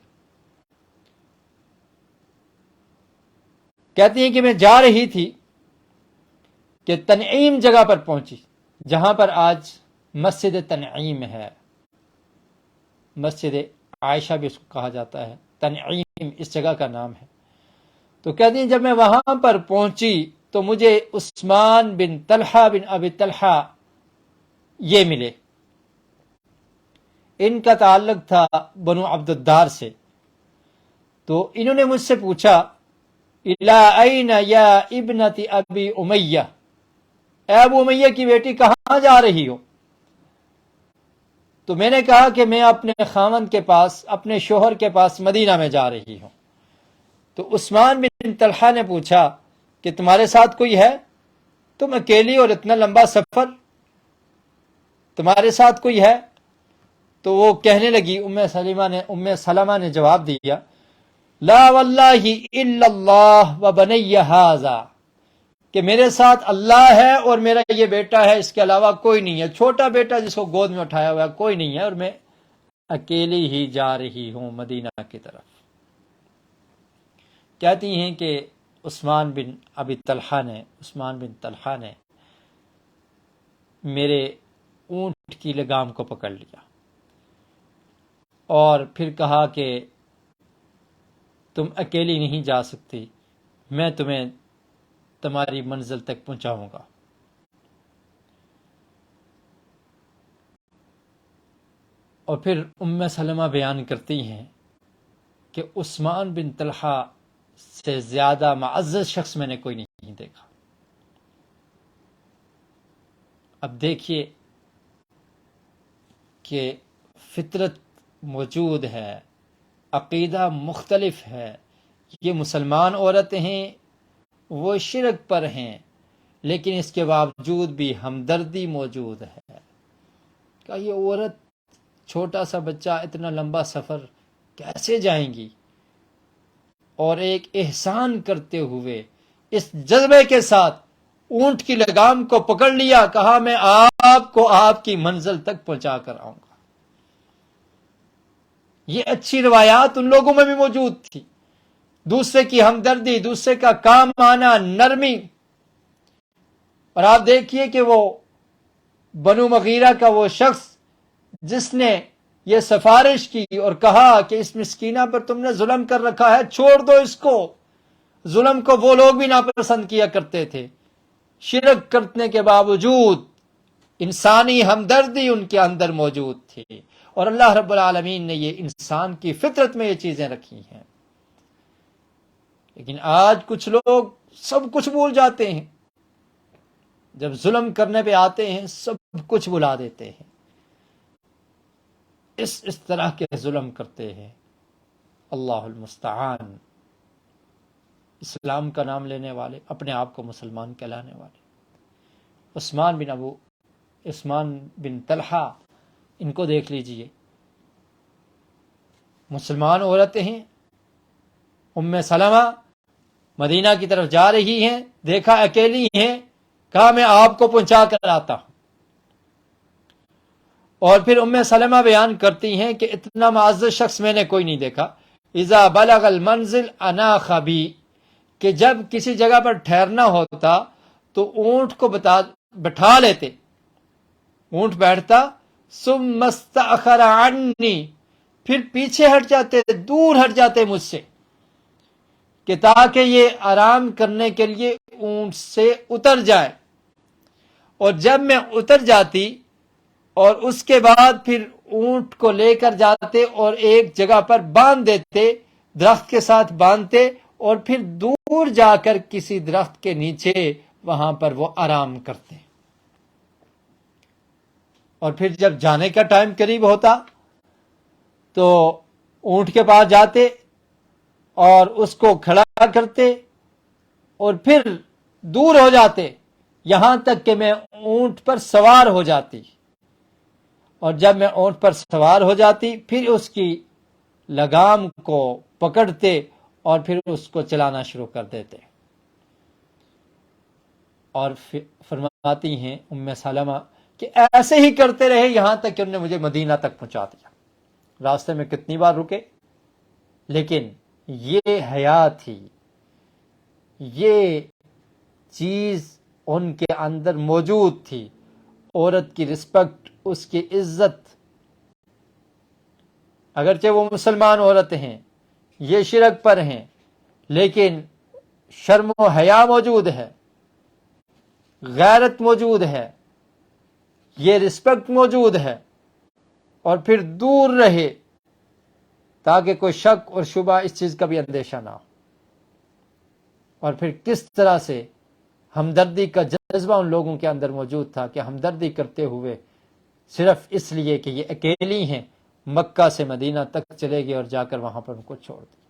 کہتی ہیں کہ میں جا رہی تھی کہ تنعیم جگہ پر پہنچی، جہاں پر آج مسجد تنعیم ہے، مسجد عائشہ بھی اس کو کہا جاتا ہے، تنعیم اس جگہ کا نام ہے۔ تو کہتی ہیں جب میں وہاں پر پہنچی تو مجھے عثمان بن طلحہ بن ابی طلحہ یہ ملے، ان کا تعلق تھا بنو عبد الدار سے۔ تو انہوں نے مجھ سے پوچھا الی این یا ابنت ابی امیہ، اے ابو امیہ کی بیٹی کہاں جا رہی ہو؟ تو میں نے کہا کہ میں اپنے خاوند کے پاس، اپنے شوہر کے پاس مدینہ میں جا رہی ہوں۔ تو عثمان بن طلحہ نے پوچھا کہ تمہارے ساتھ کوئی ہے؟ تم اکیلی اور اتنا لمبا سفر، تمہارے ساتھ کوئی ہے؟ تو وہ کہنے لگی، ام سلمہ نے جواب دیا لا واللہ الا اللہ و بنی ھذا، کہ میرے ساتھ اللہ ہے اور میرا یہ بیٹا ہے، اس کے علاوہ کوئی نہیں ہے، چھوٹا بیٹا جس کو گود میں اٹھایا ہوا ہے کوئی نہیں ہے، اور میں اکیلی ہی جا رہی ہوں مدینہ کی طرف۔ کہتی ہیں کہ عثمان بن طلحہ نے میرے اونٹ کی لگام کو پکڑ لیا اور پھر کہا کہ تم اکیلی نہیں جا سکتی، میں تمہیں تمہاری منزل تک پہنچاؤں گا۔ اور پھر ام سلمہ بیان کرتی ہیں کہ عثمان بن طلحہ سے زیادہ معزز شخص میں نے کوئی نہیں دیکھا۔ اب دیکھیے کہ فطرت موجود ہے، عقیدہ مختلف ہے، یہ مسلمان عورتیں ہیں، وہ شرک پر ہیں، لیکن اس کے باوجود بھی ہمدردی موجود ہے کہ یہ عورت چھوٹا سا بچہ اتنا لمبا سفر کیسے جائیں گی، اور ایک احسان کرتے ہوئے اس جذبے کے ساتھ اونٹ کی لگام کو پکڑ لیا، کہا میں آپ کو آپ کی منزل تک پہنچا کر آؤں گا۔ یہ اچھی روایات ان لوگوں میں بھی موجود تھی، دوسرے کی ہمدردی، دوسرے کا کام آنا، نرمی۔ اور آپ دیکھیے کہ وہ بنو مغیرہ کا وہ شخص جس نے یہ سفارش کی اور کہا کہ اس مسکینہ پر تم نے ظلم کر رکھا ہے، چھوڑ دو اس کو۔ ظلم کو وہ لوگ بھی ناپسند کیا کرتے تھے، شرک کرنے کے باوجود انسانی ہمدردی ان کے اندر موجود تھی، اور اللہ رب العالمین نے یہ انسان کی فطرت میں یہ چیزیں رکھی ہیں۔ لیکن آج کچھ لوگ سب کچھ بھول جاتے ہیں، جب ظلم کرنے پہ آتے ہیں سب کچھ بھلا دیتے ہیں، اس طرح کے ظلم کرتے ہیں۔ اللہ المستعان۔ اسلام کا نام لینے والے، اپنے آپ کو مسلمان کہلانے والے عثمان بن طلحہ، ان کو دیکھ لیجئے، مسلمان عورتیں ہیں، ام سلمہ مدینہ کی طرف جا رہی ہیں، دیکھا اکیلی ہیں، کہا میں آپ کو پہنچا کر آتا ہوں۔ اور پھر ام سلمہ بیان کرتی ہیں کہ اتنا معزز شخص میں نے کوئی نہیں دیکھا، اذا بلغ المنزل اناخ بی، کہ جب کسی جگہ پر ٹھہرنا ہوتا تو اونٹ کو بٹھا لیتے، اونٹ بیٹھتا، ثم استأخر عنی، پھر پیچھے ہٹ جاتے، دور ہٹ جاتے مجھ سے، کہ تاکہ یہ آرام کرنے کے لیے اونٹ سے اتر جائے۔ اور جب میں اتر جاتی اور اس کے بعد پھر اونٹ کو لے کر جاتے اور ایک جگہ پر باندھ دیتے، درخت کے ساتھ باندھتے، اور پھر دور جا کر کسی درخت کے نیچے وہاں پر وہ آرام کرتے۔ اور پھر جب جانے کا ٹائم قریب ہوتا تو اونٹ کے پاس جاتے اور اس کو کھڑا کرتے اور پھر دور ہو جاتے، یہاں تک کہ میں اونٹ پر سوار ہو جاتی، اور جب میں اونٹ پر سوار ہو جاتی پھر اس کی لگام کو پکڑتے اور پھر اس کو چلانا شروع کر دیتے۔ اور فرماتی ہیں ام سلمہ کہ ایسے ہی کرتے رہے یہاں تک کہ انہوں نے مجھے مدینہ تک پہنچا دیا۔ راستے میں کتنی بار رکے، لیکن یہ حیا تھی، یہ چیز ان کے اندر موجود تھی، عورت کی رسپیکٹ، اس کی عزت۔ اگرچہ وہ مسلمان عورتیں ہیں، یہ شرک پر ہیں، لیکن شرم و حیا موجود ہے، غیرت موجود ہے، یہ رسپیکٹ موجود ہے، اور پھر دور رہے تاکہ کوئی شک اور شبہ اس چیز کا بھی اندیشہ نہ ہو۔ اور پھر کس طرح سے ہمدردی کا جذبہ ان لوگوں کے اندر موجود تھا کہ ہمدردی کرتے ہوئے صرف اس لیے کہ یہ اکیلی ہیں مکہ سے مدینہ تک چلے گئے اور جا کر وہاں پر ان کو چھوڑ دیا۔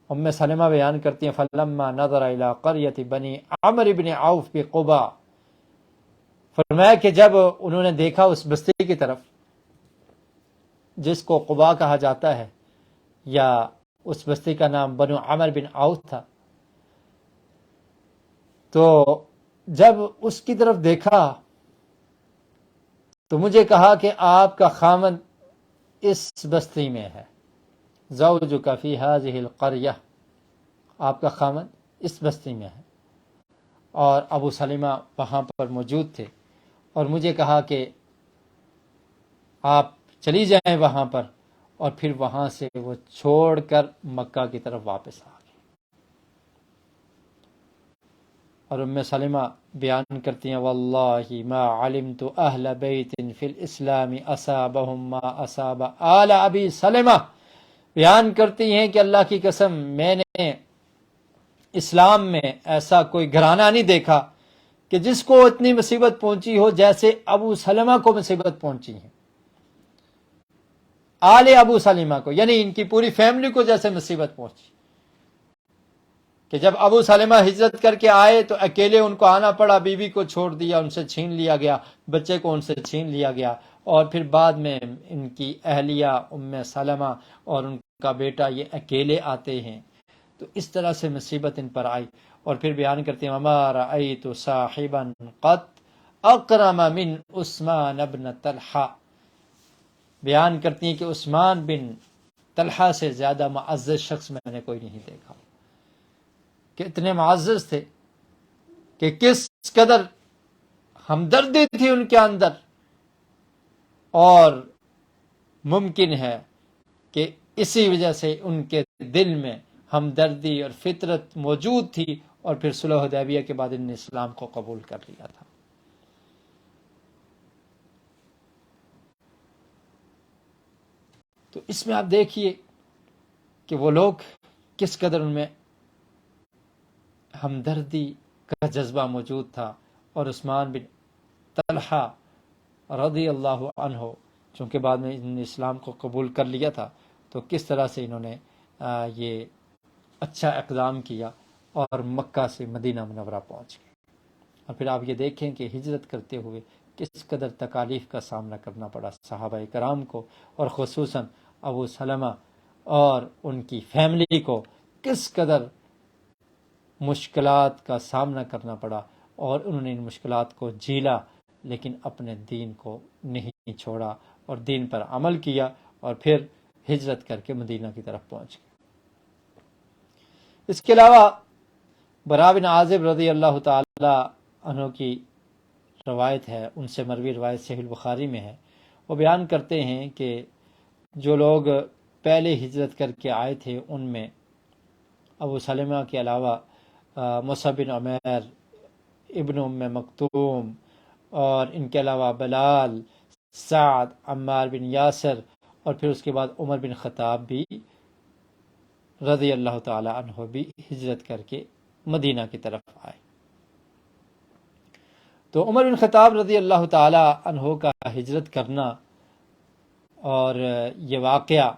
ام سلمہ بیان کرتی ہیں فلما نظر الى قریۃ بنی عمرو بن عوف بقباء، فرمایا کہ جب انہوں نے دیکھا اس بستی کی طرف جس کو قباء کہا جاتا ہے، یا اس بستی کا نام بنو عمر بن عوف تھا. تو جب اس کی طرف دیکھا تو مجھے کہا کہ آپ کا خامد اس بستی میں ہے. زوجک فی ہذہ القریہ، آپ کا خامد اس بستی میں ہے. اور ابو سلمہ وہاں پر موجود تھے اور مجھے کہا کہ آپ چلی جائیں وہاں پر، اور پھر وہاں سے وہ چھوڑ کر مکہ کی طرف واپس آ گئے. اور ام سلمہ بیان کرتی ہیں واللہ ما علمت اہل بیت فی الاسلام اصابہم ما اصاب آل ابی سلمہ. بیان کرتی ہیں کہ اللہ کی قسم میں نے اسلام میں ایسا کوئی گھرانہ نہیں دیکھا کہ جس کو اتنی مصیبت پہنچی ہو جیسے ابو سلمہ کو مصیبت پہنچی ہے. آل ابو سلمہ کو، یعنی ان کی پوری فیملی کو جیسے مصیبت پہنچی کہ جب ابو سلمہ ہجرت کر کے آئے تو اکیلے ان کو آنا پڑا، بیوی کو چھوڑ دیا، ان سے چھین لیا گیا، بچے کو ان سے چھین لیا گیا، اور پھر بعد میں ان کی اہلیہ ام سلمہ اور ان کا بیٹا یہ اکیلے آتے ہیں. تو اس طرح سے مصیبت ان پر آئی. اور پھر بیان کرتے ہیں وما رأیت صاحبا قط اکرم من عثمان بن طلحہ. بیان کرتی ہیں کہ عثمان بن طلحہ سے زیادہ معزز شخص میں نے کوئی نہیں دیکھا. کہ اتنے معزز تھے کہ کس قدر ہمدردی تھی ان کے اندر. اور ممکن ہے کہ اسی وجہ سے ان کے دل میں ہمدردی اور فطرت موجود تھی، اور پھر صلح حدیبیہ کے بعد انہوں نے اسلام کو قبول کر لیا تھا. تو اس میں آپ دیکھیے کہ وہ لوگ کس قدر ان میں ہمدردی کا جذبہ موجود تھا. اور عثمان بن طلحہ رضی اللہ عنہ چونکہ بعد میں انہوں نے اسلام کو قبول کر لیا تھا، تو کس طرح سے انہوں نے یہ اچھا اقدام کیا اور مکہ سے مدینہ منورہ پہنچ گئے. اور پھر آپ یہ دیکھیں کہ ہجرت کرتے ہوئے کس قدر تکالیف کا سامنا کرنا پڑا صحابہ کرام کو، اور خصوصاً ابو سلمہ اور ان کی فیملی کو کس قدر مشکلات کا سامنا کرنا پڑا، اور انہوں نے ان مشکلات کو جھیلا لیکن اپنے دین کو نہیں چھوڑا اور دین پر عمل کیا، اور پھر ہجرت کر کے مدینہ کی طرف پہنچ گئے. اس کے علاوہ برا بن عازب رضی اللہ تعالی عنہ کی روایت ہے، ان سے مروی روایت صحیح البخاری میں ہے. وہ بیان کرتے ہیں کہ جو لوگ پہلے ہجرت کر کے آئے تھے ان میں ابو سلمہ کے علاوہ مصعب بن عمیر، ابن ام مکتوم، اور ان کے علاوہ بلال، سعد، عمار بن یاسر، اور پھر اس کے بعد عمر بن خطاب بھی رضی اللہ تعالی عنہ بھی ہجرت کر کے مدینہ کی طرف آئے. تو عمر بن خطاب رضی اللہ تعالی عنہ کا ہجرت کرنا اور یہ واقعہ،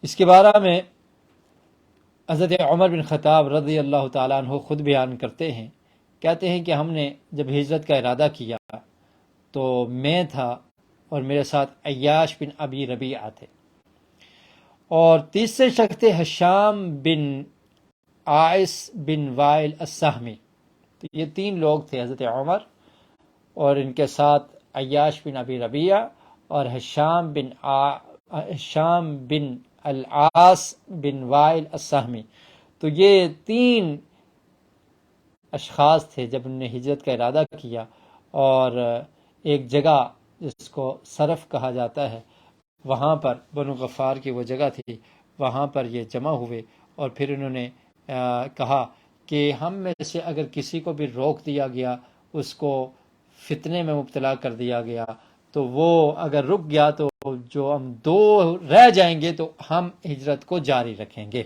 اس کے بارے میں حضرت عمر بن خطاب رضی اللہ تعالی عنہ خود بیان کرتے ہیں. کہتے ہیں کہ ہم نے جب ہجرت کا ارادہ کیا تو میں تھا اور میرے ساتھ عیاش بن ابی ربیعہ تھے، اور تیسرے شخص تھے حشام بن عائس بن وائل السہمی. تو یہ تین لوگ تھے، حضرت عمر اور ان کے ساتھ عیاش بن ابی ربیعہ اور حشام بن العاص بن وائل السہمی. تو یہ تین اشخاص تھے جب انہوں نے ہجرت کا ارادہ کیا، اور ایک جگہ جس کو صرف کہا جاتا ہے وہاں پر، بنو غفار کی وہ جگہ تھی، وہاں پر یہ جمع ہوئے. اور پھر انہوں نے کہا کہ ہم میں سے اگر کسی کو بھی روک دیا گیا، اس کو فتنے میں مبتلا کر دیا گیا، تو وہ اگر رک گیا تو جو ہم دو رہ جائیں گے تو ہم ہجرت کو جاری رکھیں گے.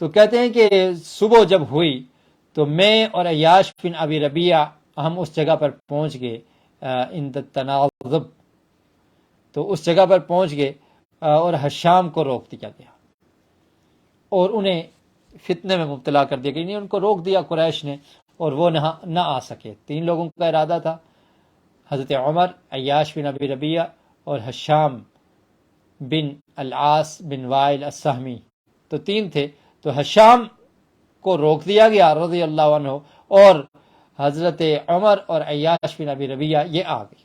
تو کہتے ہیں کہ صبح جب ہوئی تو میں اور عیاش بن ابی ربیعہ ہم اس جگہ پر پہنچ گئے، عند التناضب. تو اس جگہ پر پہنچ گئے اور حشام کو روک دیا گیا اور انہیں فتنے میں مبتلا کر دیا گیا، یعنی ان کو روک دیا قریش نے اور وہ نہ آ سکے. تین لوگوں کا ارادہ تھا، حضرت عمر، عیاش بن ابی ربیعہ اور حشام بن العاص بن وائل السہمی، تو 3 تھے. تو ہشام کو روک دیا گیا رضی اللہ عنہ، اور حضرت عمر اور عیاش بن ابی ربیہ یہ آ گئے.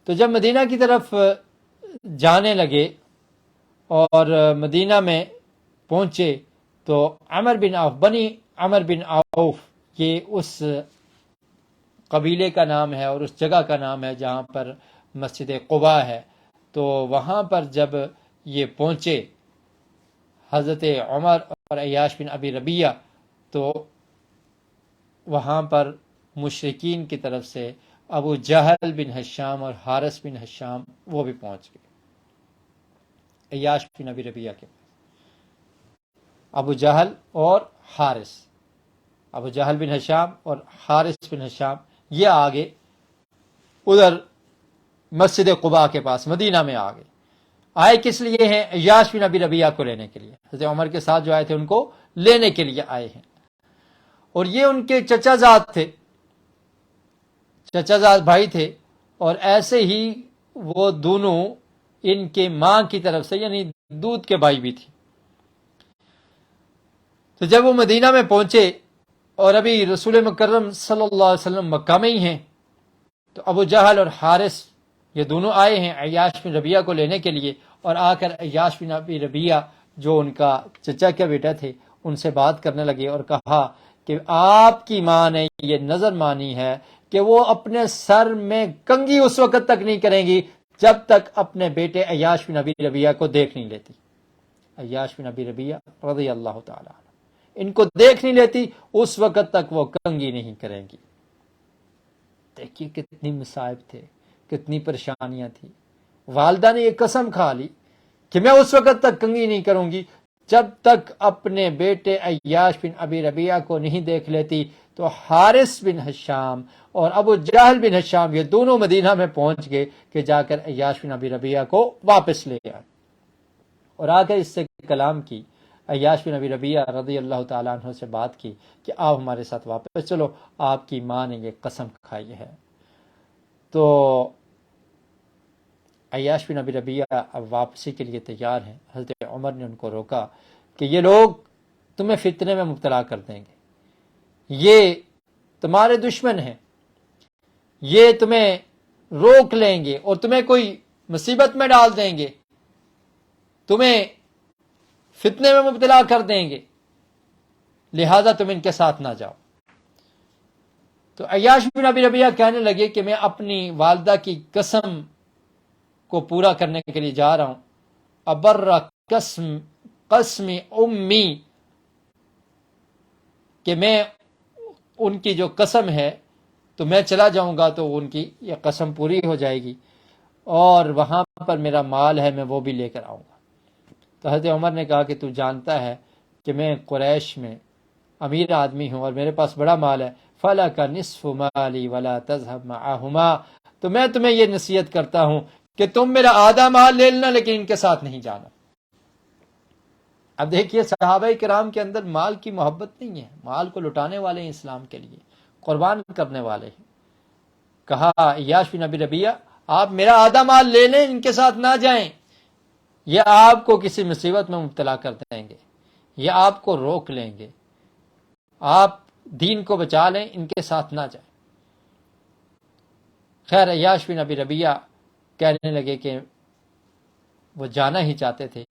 تو جب مدینہ کی طرف جانے لگے اور مدینہ میں پہنچے تو عمر بن عوف، بنی عمر بن عوف، یہ اس قبیلے کا نام ہے اور اس جگہ کا نام ہے جہاں پر مسجد قباء ہے. تو وہاں پر جب یہ پہنچے حضرت عمر اور عیاش بن ابی ربیہ، تو وہاں پر مشرکین کی طرف سے ابو جہل بن ہشام اور حارث بن ہشام وہ بھی پہنچ گئے عیاش بن ابی ربیہ کے پاس. ابو جہل اور حارث، ابو جہل بن ہشام اور حارث بن ہشام یہ آگے ادھر مسجد قباء کے پاس مدینہ میں آگے. آئے کس لیے ہیں؟ عیاش بن ابی ربیہ کو لینے کے لیے. حضرت عمر کے ساتھ جو آئے تھے ان کو لینے کے لیے آئے ہیں. اور یہ ان کے چچا زاد تھے، چچا زاد بھائی تھے، اور ایسے ہی وہ دونوں ان کے ماں کی طرف سے یعنی دودھ کے بھائی بھی تھے. تو جب وہ مدینہ میں پہنچے اور ابھی رسول مکرم صلی اللہ علیہ وسلم مکہ میں ہی ہیں، تو ابو جہل اور حارث یہ دونوں آئے ہیں عیاش بن ربیہ کو لینے کے لیے. اور آ کر عیاش بن ابی ربیہ جو ان کا چچا کا بیٹا تھے ان سے بات کرنے لگے اور کہا کہ آپ کی ماں نے یہ نظر مانی ہے کہ وہ اپنے سر میں کنگھی اس وقت تک نہیں کریں گی جب تک اپنے بیٹے عیاش بن ابی ربیہ کو دیکھ نہیں لیتی. عیاش بن ابی ربیہ رضی اللہ تعالی عنہ ان کو دیکھ نہیں لیتی اس وقت تک وہ کنگھی نہیں کریں گی. دیکھیے کتنی مصائب تھے، کتنی پریشانیاں تھیں. والدہ نے یہ قسم کھا لی کہ میں اس وقت تک کنگھی نہیں کروں گی جب تک اپنے بیٹے عیاش بن ابی ربیہ کو نہیں دیکھ لیتی. تو حارث بن ہشام اور ابو جہل بن ہشام یہ دونوں مدینہ میں پہنچ گئے کہ جا کر عیاش بن ابی ربیہ کو واپس لے آئے اور آ کر اس سے کلام کی. عیاش بن ابی ربیہ رضی اللہ تعالیٰ عنہ سے بات کی کہ آپ ہمارے ساتھ واپس چلو، آپ کی ماں نے یہ قسم کھائی ہے. تو عیاش بن ابی ربیہ اب واپسی کے لیے تیار ہیں. حضرت عمر نے ان کو روکا کہ یہ لوگ تمہیں فتنے میں مبتلا کر دیں گے، یہ تمہارے دشمن ہیں، یہ تمہیں روک لیں گے اور تمہیں کوئی مصیبت میں ڈال دیں گے، تمہیں فتنے میں مبتلا کر دیں گے، لہذا تم ان کے ساتھ نہ جاؤ. تو عیاش بن ابی ربیہ کہنے لگے کہ میں اپنی والدہ کی قسم کو پورا کرنے کے لیے جا رہا ہوں. ابر قسم امی، کہ میں ان کی جو قسم ہے تو میں چلا جاؤں گا تو ان کی یہ قسم پوری ہو جائے گی، اور وہاں پر میرا مال ہے میں وہ بھی لے کر آؤں گا. تو حضرت عمر نے کہا کہ تو جانتا ہے کہ میں قریش میں امیر آدمی ہوں اور میرے پاس بڑا مال ہے. فَلَكَ نِصْفُ مَالِي وَلَا تَذْهَبْ مَعَهُمَا، تو میں تمہیں یہ نصیحت کرتا ہوں کہ تم میرا آدھا مال لے لینا لیکن ان کے ساتھ نہیں جانا. اب دیکھیے صحابہ کرام کے اندر مال کی محبت نہیں ہے، مال کو لٹانے والے ہیں، اسلام کے لیے قربان کرنے والے ہیں. کہا عیاش بن ابی ربیہ آپ میرا آدھا مال لے لیں، ان کے ساتھ نہ جائیں، یہ آپ کو کسی مصیبت میں مبتلا کر دیں گے، یہ آپ کو روک لیں گے، آپ دین کو بچا لیں، ان کے ساتھ نہ جائیں. خیر عیاش بن ابی ربیہ کہنے لگے کہ وہ جانا ہی چاہتے تھے.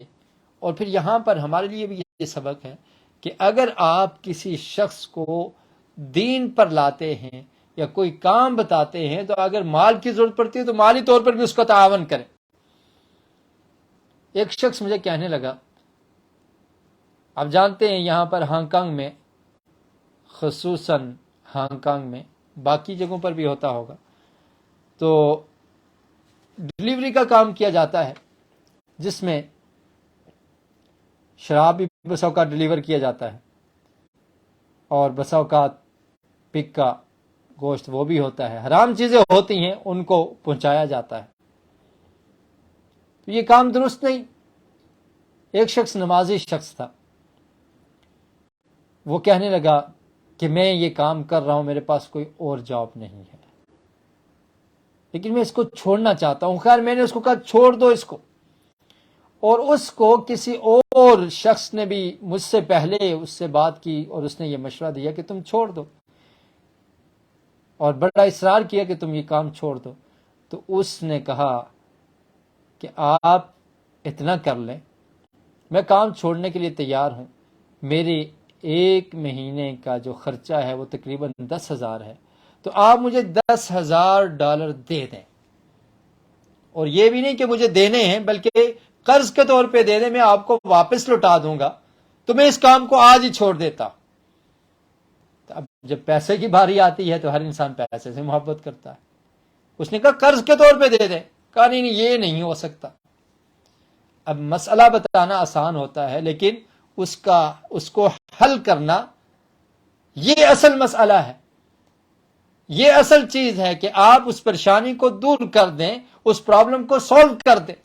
اور پھر یہاں پر ہمارے لیے بھی یہ سبق ہے کہ اگر آپ کسی شخص کو دین پر لاتے ہیں یا کوئی کام بتاتے ہیں تو اگر مال کی ضرورت پڑتی ہے تو مالی طور پر بھی اس کا تعاون کریں. ایک شخص مجھے کہنے لگا، آپ جانتے ہیں یہاں پر ہانگ کانگ میں، خصوصاً ہانگ کانگ میں، باقی جگہوں پر بھی ہوتا ہوگا، تو ڈلیوری کا کام کیا جاتا ہے جس میں شراب بھی بسا اوقات ڈلیور کیا جاتا ہے اور بسا اوقات پگ کا گوشت وہ بھی ہوتا ہے، حرام چیزیں ہوتی ہیں ان کو پہنچایا جاتا ہے. تو یہ کام درست نہیں. ایک شخص نمازی شخص تھا، وہ کہنے لگا کہ میں یہ کام کر رہا ہوں، میرے پاس کوئی اور جاب نہیں ہے لیکن میں اس کو چھوڑنا چاہتا ہوں. خیر میں نے اس کو کہا چھوڑ دو اس کو، اور اس کو کسی اور شخص نے بھی مجھ سے پہلے اس سے بات کی اور اس نے یہ مشورہ دیا کہ تم چھوڑ دو، اور بڑا اصرار کیا کہ تم یہ کام چھوڑ دو، تو اس نے کہا کہ آپ اتنا کر لیں، میں کام چھوڑنے کے لیے تیار ہوں، میرے 1 مہینے کا جو خرچہ ہے وہ تقریباً 10,000 ہے، تو آپ مجھے $10,000 دے دیں، اور یہ بھی نہیں کہ مجھے دینے ہیں بلکہ قرض کے طور پہ دے دیں، میں آپ کو واپس لوٹا دوں گا، تو میں اس کام کو آج ہی چھوڑ دیتا۔ اب جب پیسے کی باری آتی ہے تو ہر انسان پیسے سے محبت کرتا ہے، اس نے کہا قرض کے طور پہ دے دیں، کہا نہیں یہ نہیں ہو سکتا۔ اب مسئلہ بتانا آسان ہوتا ہے لیکن اس کو حل کرنا یہ اصل مسئلہ ہے، یہ اصل چیز ہے کہ آپ اس پریشانی کو دور کر دیں، اس پرابلم کو سولو کر دیں۔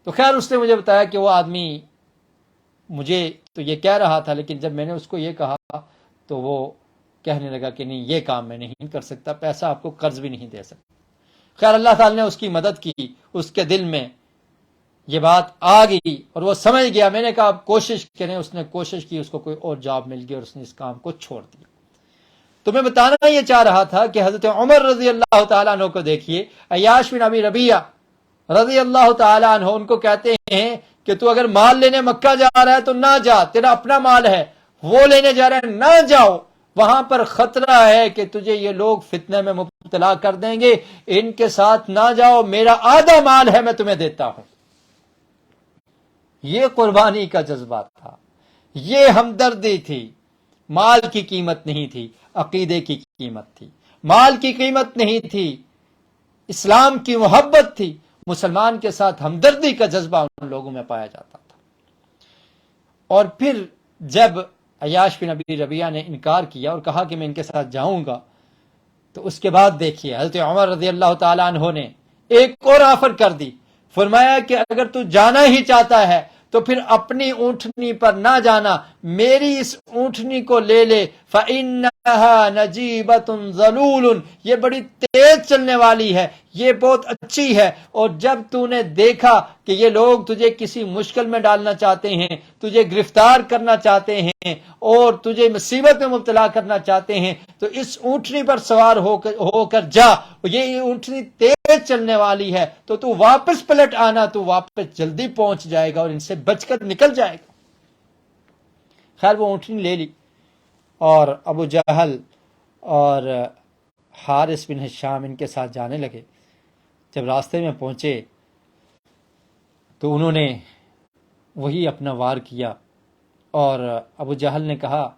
تو خیر اس نے مجھے بتایا کہ وہ آدمی مجھے تو یہ کہہ رہا تھا، لیکن جب میں نے اس کو یہ کہا تو وہ کہنے لگا کہ نہیں یہ کام میں نہیں کر سکتا، پیسہ آپ کو قرض بھی نہیں دے سکتا۔ خیر اللہ تعالی نے اس کی مدد کی، اس کے دل میں یہ بات آ گئی اور وہ سمجھ گیا۔ میں نے کہا آپ کوشش کریں، اس نے کوشش کی، اس کو کوئی اور جاب مل گئی اور اس نے اس کام کو چھوڑ دیا۔ تو میں بتانا یہ چاہ رہا تھا کہ حضرت عمر رضی اللہ تعالیٰ عنہ کو دیکھیے، عیاش بن ابی ربیعہ رضی اللہ تعالیٰ عنہ ان کو کہتے ہیں کہ تو اگر مال لینے مکہ جا رہا ہے تو نہ جا، تیرا اپنا مال ہے، وہ لینے جا رہا ہے نہ جاؤ، وہاں پر خطرہ ہے کہ تجھے یہ لوگ فتنے میں مبتلا کر دیں گے، ان کے ساتھ نہ جاؤ، میرا آدھا مال ہے میں تمہیں دیتا ہوں۔ یہ قربانی کا جذبہ تھا، یہ ہمدردی تھی، مال کی قیمت نہیں تھی، عقیدے کی قیمت تھی، مال کی قیمت نہیں تھی، اسلام کی محبت تھی، مسلمان کے ساتھ ہمدردی کا جذبہ ان لوگوں میں پایا جاتا تھا۔ اور پھر جب عیاش بن ابی ربیعہ نے انکار کیا اور کہا کہ میں ان کے ساتھ جاؤں گا، تو اس کے بعد دیکھیے حضرت عمر رضی اللہ تعالیٰ عنہ نے ایک اور آفر کر دی، فرمایا کہ اگر تو جانا ہی چاہتا ہے تو پھر اپنی اونٹنی پر نہ جانا، میری اس اونٹنی کو لے لے، فَإِنَّهَا نَجِيبَةٌ ذَلُولٌ، یہ بڑی تیز چلنے والی ہے، یہ بہت اچھی ہے، اور جب تو نے دیکھا کہ یہ لوگ تجھے کسی مشکل میں ڈالنا چاہتے ہیں، تجھے گرفتار کرنا چاہتے ہیں اور تجھے مصیبت میں مبتلا کرنا چاہتے ہیں، تو اس اونٹنی پر سوار ہو کر جا، یہ اونٹنی تیز چلنے والی ہے، تو واپس پلٹ آنا، تو واپس جلدی پہنچ جائے گا اور ان سے بچ کر نکل جائے گا۔ خیر وہ اونٹنی لے لی اور ابو جہل اور حارث بن ہشام ان کے ساتھ جانے لگے۔ جب راستے میں پہنچے تو انہوں نے وہی اپنا وار کیا، اور ابو جہل نے کہا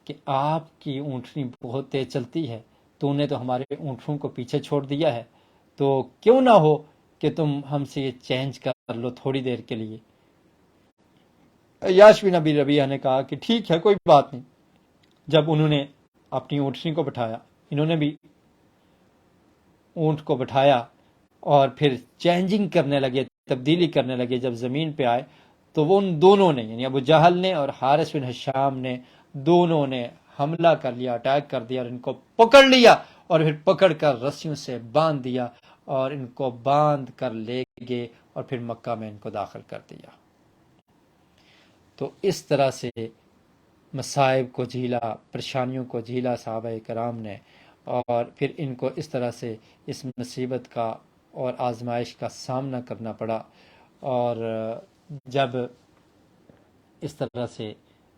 کہ آپ کی اونٹنی بہت تیز چلتی ہے، تو نے تو ہمارے اونٹوں کو پیچھے چھوڑ دیا ہے، تو کیوں نہ ہو کہ تم ہم سے یہ چینج کر لو تھوڑی دیر کے لیے۔ عیاش بن ابی ربیعہ نے کہا کہ ٹھیک ہے کوئی بات نہیں۔ جب انہوں نے اپنی اونٹنی کو بٹھایا، انہوں نے بھی اونٹ کو بٹھایا اور پھر چینجنگ کرنے لگے، تبدیلی کرنے لگے، جب زمین پہ آئے تو وہ ان دونوں نے یعنی ابو جہل نے اور حارث بن ہشام نے دونوں نے حملہ کر لیا، اٹیک کر دیا اور ان کو پکڑ لیا، اور پھر پکڑ کر رسیوں سے باندھ دیا اور ان کو باندھ کر لے گئے اور پھر مکہ میں ان کو داخل کر دیا۔ تو اس طرح سے مصائب کو جھیلا، پریشانیوں کو جھیلا صحابہ کرام نے، اور پھر ان کو اس طرح سے اس مصیبت کا اور آزمائش کا سامنا کرنا پڑا۔ اور جب اس طرح سے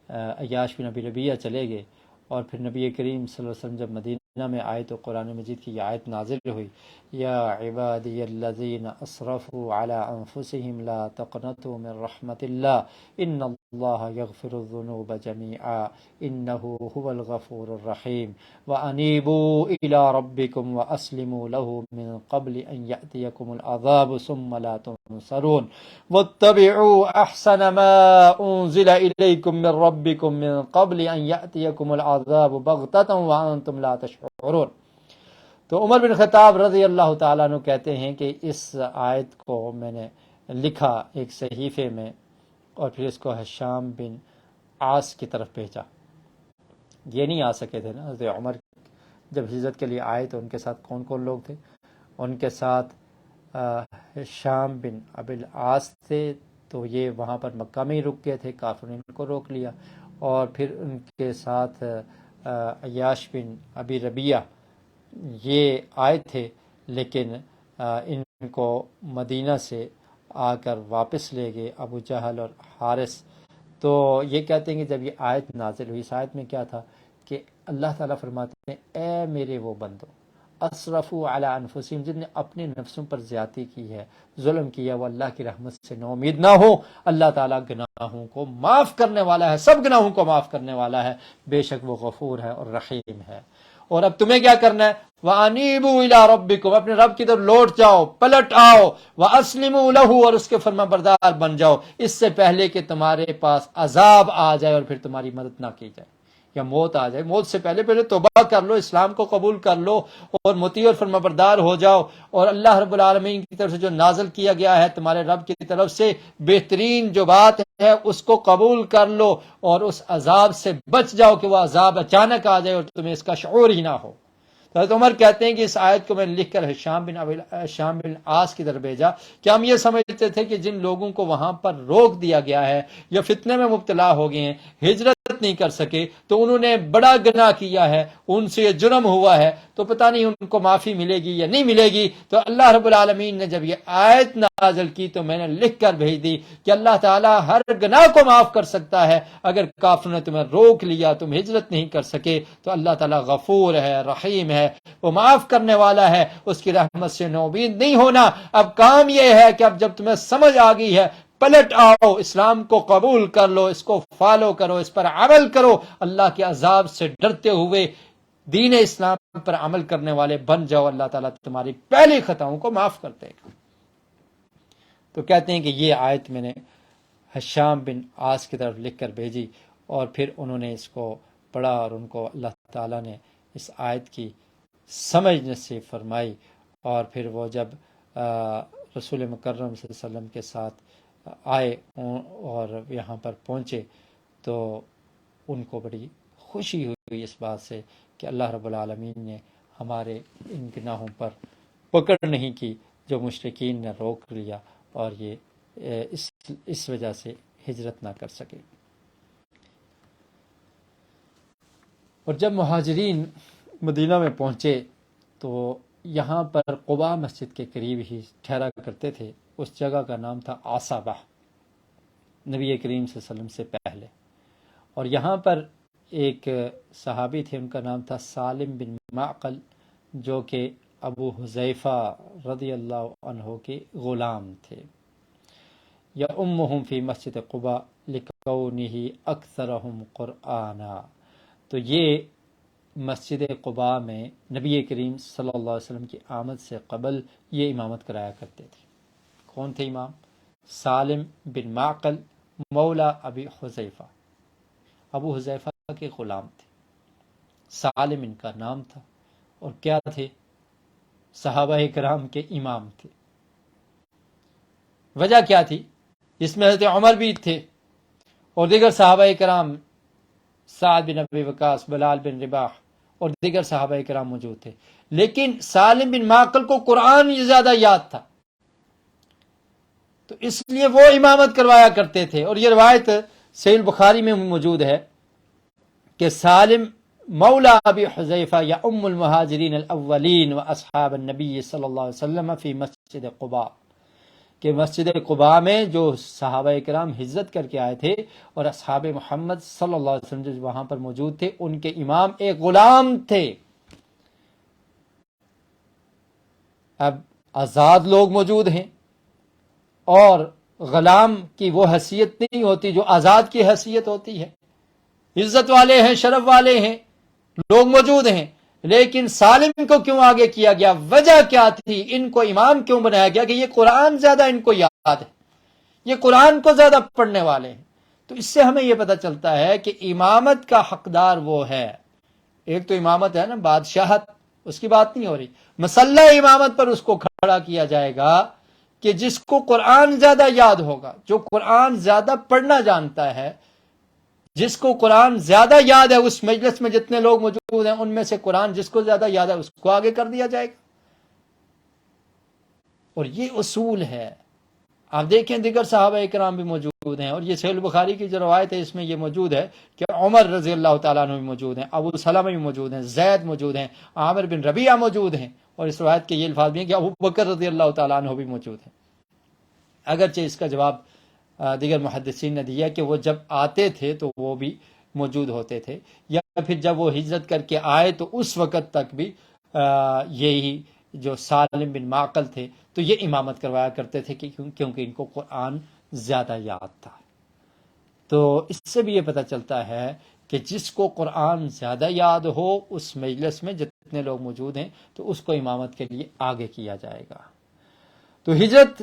عیاش بن ابی ربیعہ چلے گئے اور پھر نبی کریم صلی اللہ علیہ وسلم جب مدینہ میں آئے تو قرآن مجید کی یہ آیت نازل ہوئی، یا عبادی الذین اسرفوا علی انفسهم لا تقنطوا من رحمت اللہ ان اللہ یغفر الذنوب جميعا انه هو الغفور الرحیم وانیبوا الی ربکم واسلموا له من قبل ان یأتیکم العذاب ثم لا تنصرون واتبعوا احسن ما انزل الیکم من ربکم من قبل ان یأتیکم العذاب بغتة وانتم لا تشعرون۔ تو عمر بن خطاب رضی اللہ تعالیٰ عنہ کہتے ہیں کہ اس آیت کو میں نے لکھا ایک صحیفے میں اور پھر اس کو ہشام بن عاص کی طرف بھیجا۔ یہ نہیں آ سکے تھے نا حضرت عمر، جب ہجرت کے لیے آئے تو ان کے ساتھ کون کون لوگ تھے؟ ان کے ساتھ ہشام بن ابی العاص تھے، تو یہ وہاں پر مکہ میں ہی رک گئے تھے، کافروں نے ان کو روک لیا، اور پھر ان کے ساتھ عیاش بن ابی ربیعہ یہ آئے تھے، لیکن ان کو مدینہ سے آ کر واپس لے گئے ابو جہل اور حارث۔ تو یہ کہتے ہیں کہ جب یہ آیت نازل ہوئی، اس آیت میں کیا تھا کہ اللہ تعالیٰ فرماتے ہیں اے میرے وہ بندو اسرفوا علی انفسہم، جن نے اپنے نفسوں پر زیادتی کی ہے، ظلم کیا، وہ اللہ کی رحمت سے نا امید نہ ہو۔ اللہ تعالیٰ گناہوں کو معاف کرنے والا ہے، سب گناہوں کو معاف کرنے والا ہے، بے شک وہ غفور ہے اور رحیم ہے۔ اور اب تمہیں کیا کرنا ہے؟ وَأَنِيبُوا إِلَىٰ رَبِّكُمْ، اپنے رب کی طرف لوٹ جاؤ، پلٹ آؤ، وَأَسْلِمُوا لَهُ، اور اس کے فرما بردار بن جاؤ، اس سے پہلے کہ تمہارے پاس عذاب آ جائے اور پھر تمہاری مدد نہ کی جائے، یا موت آ جائے۔ موت سے پہلے توبہ کر لو، اسلام کو قبول کر لو اور مطیع اور فرما بردار ہو جاؤ، اور اللہ رب العالمین کی طرف سے جو نازل کیا گیا ہے تمہارے رب کی طرف سے بہترین جو بات ہے اس کو قبول کر لو، اور اس عذاب سے بچ جاؤ کہ وہ عذاب اچانک آ جائے اور تمہیں اس کا شعور ہی نہ ہو۔ حضرت عمر کہتے ہیں کہ اس آیت کو میں نے لکھ کر ہشام بن عاص کی طرف بھیجا کہ ہم یہ سمجھتے تھے کہ جن لوگوں کو وہاں پر روک دیا گیا ہے یا فتنے میں مبتلا ہو گئے ہیں، ہجرت نہیں کر سکے، تو انہوں نے بڑا گناہ کیا ہے، ان سے یہ جرم ہوا ہے، تو پتہ نہیں ان کو معافی ملے گی یا نہیں ملے گی۔ تو اللہ رب العالمین نے جب یہ آیت نازل کی تو میں نے لکھ کر بھیج دی کہ اللہ تعالیٰ ہر گناہ کو معاف کر سکتا ہے، اگر کافروں نے تمہیں روک لیا، تم ہجرت نہیں کر سکے، تو اللہ تعالیٰ غفور ہے، رحیم ہے، وہ معاف کرنے والا ہے، اس کی رحمت سے نومید نہیں ہونا۔ اب کام یہ ہے کہ اب جب تمہیں سمجھ آ گئی ہے، پلٹ آؤ، اسلام کو قبول کر لو، اس کو فالو کرو، اس پر عمل کرو، اللہ کے عذاب سے ڈرتے ہوئے دین اسلام پر عمل کرنے والے بن جاؤ، اللہ تعالیٰ تمہاری پہلی خطاؤں کو معاف کر دے گا۔ تو کہتے ہیں کہ یہ آیت میں نے ہشام بن عاص کی طرف لکھ کر بھیجی، اور پھر انہوں نے اس کو پڑھا، اور ان کو اللہ تعالیٰ نے اس آیت کی سمجھ نصیب فرمائی، اور پھر وہ جب رسول مکرم صلی اللہ علیہ وسلم کے ساتھ آئے اور یہاں پر پہنچے تو ان کو بڑی خوشی ہوئی اس بات سے کہ اللہ رب العالمین نے ہمارے ان گناہوں پر پکڑ نہیں کی جو مشرکین نے روک لیا، اور یہ اس وجہ سے ہجرت نہ کر سکے۔ اور جب مہاجرین مدینہ میں پہنچے تو یہاں پر قباء مسجد کے قریب ہی ٹھہرا کرتے تھے، اس جگہ کا نام تھا عصبہ، نبی کریم صلی اللہ علیہ وسلم سے پہلے۔ اور یہاں پر ایک صحابی تھے، ان کا نام تھا سالم بن معقل، جو کہ ابو حذیفہ رضی اللہ عنہ کے غلام تھے۔ یؤمہم فی مسجد قباء لکونہ اکثرہم قرآنا، تو یہ مسجد قباء میں نبی کریم صلی اللہ علیہ وسلم کی آمد سے قبل یہ امامت کرایا کرتے تھے۔ کون تھے امام؟ سالم بن معقل مولا ابی حذیفہ، ابو حذیفہ کے غلام تھے، سالم ان کا نام تھا، اور کیا تھے؟ صحابہ کرام کے امام تھے۔ وجہ کیا تھی؟ جس میں حضرت عمر بھی تھے اور دیگر صحابہ کرام، سعد بن ابی وقاص، بلال بن رباح اور دیگر صحابہ کرام موجود تھے، لیکن سالم بن معقل کو قرآن زیادہ یاد تھا، تو اس لیے وہ امامت کروایا کرتے تھے۔ اور یہ روایت صحیح بخاری میں موجود ہے کہ سالم مولا ابی حذیفہ یا ام المہاجرین الاولین و اصحاب النبی صلی اللہ علیہ وسلم فی مسجد قباء، کہ مسجد قباء میں جو صحابہ کرام ہجرت کر کے آئے تھے اور اصحاب محمد صلی اللہ علیہ وسلم جو وہاں پر موجود تھے، ان کے امام ایک غلام تھے۔ اب آزاد لوگ موجود ہیں اور غلام کی وہ حیثیت نہیں ہوتی جو آزاد کی حیثیت ہوتی ہے، عزت والے ہیں، شرف والے ہیں، لوگ موجود ہیں، لیکن سالم کو کیوں آگے کیا گیا؟ وجہ کیا تھی؟ ان کو امام کیوں بنایا گیا؟ کہ یہ قرآن زیادہ ان کو یاد ہے، یہ قرآن کو زیادہ پڑھنے والے ہیں۔ تو اس سے ہمیں یہ پتہ چلتا ہے کہ امامت کا حقدار وہ ہے۔ ایک تو امامت ہے نا بادشاہت، اس کی بات نہیں ہو رہی، مسلح امامت پر اس کو کھڑا کیا جائے گا کہ جس کو قرآن زیادہ یاد ہوگا، جو قرآن زیادہ پڑھنا جانتا ہے، جس کو قرآن زیادہ یاد ہے، اس مجلس میں جتنے لوگ موجود ہیں ان میں سے قرآن جس کو زیادہ یاد ہے اس کو آگے کر دیا جائے گا۔ اور یہ اصول ہے، آپ دیکھیں دیگر صحابہ کرام بھی موجود ہیں، اور یہ صحیح البخاری کی جو روایت ہے اس میں یہ موجود ہے کہ عمر رضی اللہ تعالیٰ عنہ بھی موجود ہیں، ابو سلمہ بھی موجود ہیں، زید موجود ہیں، عامر بن ربیعہ موجود ہیں، اور اس روایت کے یہ الفاظ بھی ہیں کہ ابو بکر رضی اللہ تعالیٰ عنہ بھی موجود ہیں۔ اگرچہ اس کا جواب دیگر محدثین نے دیا کہ وہ جب آتے تھے تو وہ بھی موجود ہوتے تھے، یا پھر جب وہ ہجرت کر کے آئے تو اس وقت تک بھی یہی جو سالم بن معقل تھے تو یہ امامت کروایا کرتے تھے کیونکہ ان کو قرآن زیادہ یاد تھا۔ تو اس سے بھی یہ پتہ چلتا ہے کہ جس کو قرآن زیادہ یاد ہو اس مجلس میں جتنے لوگ موجود ہیں تو اس کو امامت کے لیے آگے کیا جائے گا۔ تو ہجرت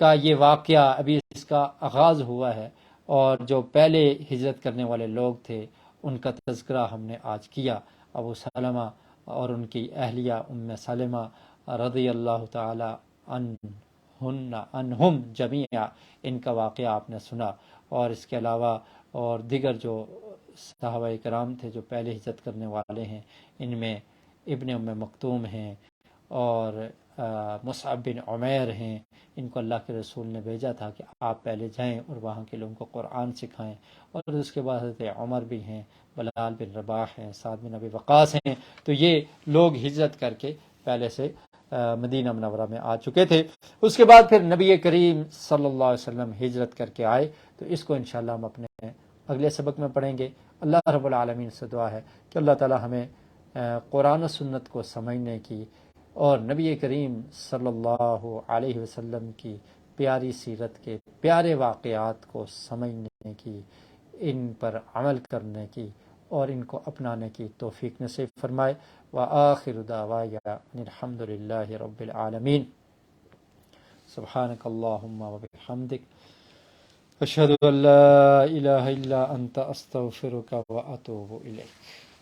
کا یہ واقعہ ابھی اس کا آغاز ہوا ہے، اور جو پہلے ہجرت کرنے والے لوگ تھے ان کا تذکرہ ہم نے آج کیا، ابو سلمہ اور ان کی اہلیہ ام سلمہ رضی اللہ تعالی عنہم جمیعا، ان کا واقعہ آپ نے سنا، اور اس کے علاوہ اور دیگر جو صحابہ کرام تھے جو پہلے ہجرت کرنے والے ہیں، ان میں ابن ام مکتوم ہیں اور مصعب بن عمیر ہیں، ان کو اللہ کے رسول نے بھیجا تھا کہ آپ پہلے جائیں اور وہاں کے لوگوں کو قرآن سکھائیں، اور اس کے بعد حضرت عمر بھی ہیں، بلال بن رباح ہیں، سعد بن ابی وقاص ہیں۔ تو یہ لوگ ہجرت کر کے پہلے سے مدینہ منورہ میں آ چکے تھے۔ اس کے بعد پھر نبی کریم صلی اللہ علیہ وسلم ہجرت کر کے آئے، تو اس کو انشاءاللہ ہم اپنے اگلے سبق میں پڑھیں گے۔ اللہ رب العالمین سے دعا ہے کہ اللہ تعالی ہمیں قرآن و سنت کو سمجھنے کی اور نبی کریم صلی اللہ علیہ وسلم کی پیاری سیرت کے پیارے واقعات کو سمجھنے کی، ان پر عمل کرنے کی اور ان کو اپنانے کی توفیق نصیب فرمائے۔ وآخر دعوانا ان الحمد للہ رب العالمین۔ سبحانک اللہم وبحمدک، اشہد ان لا الہ الا انت استغفرک واتوب الیک۔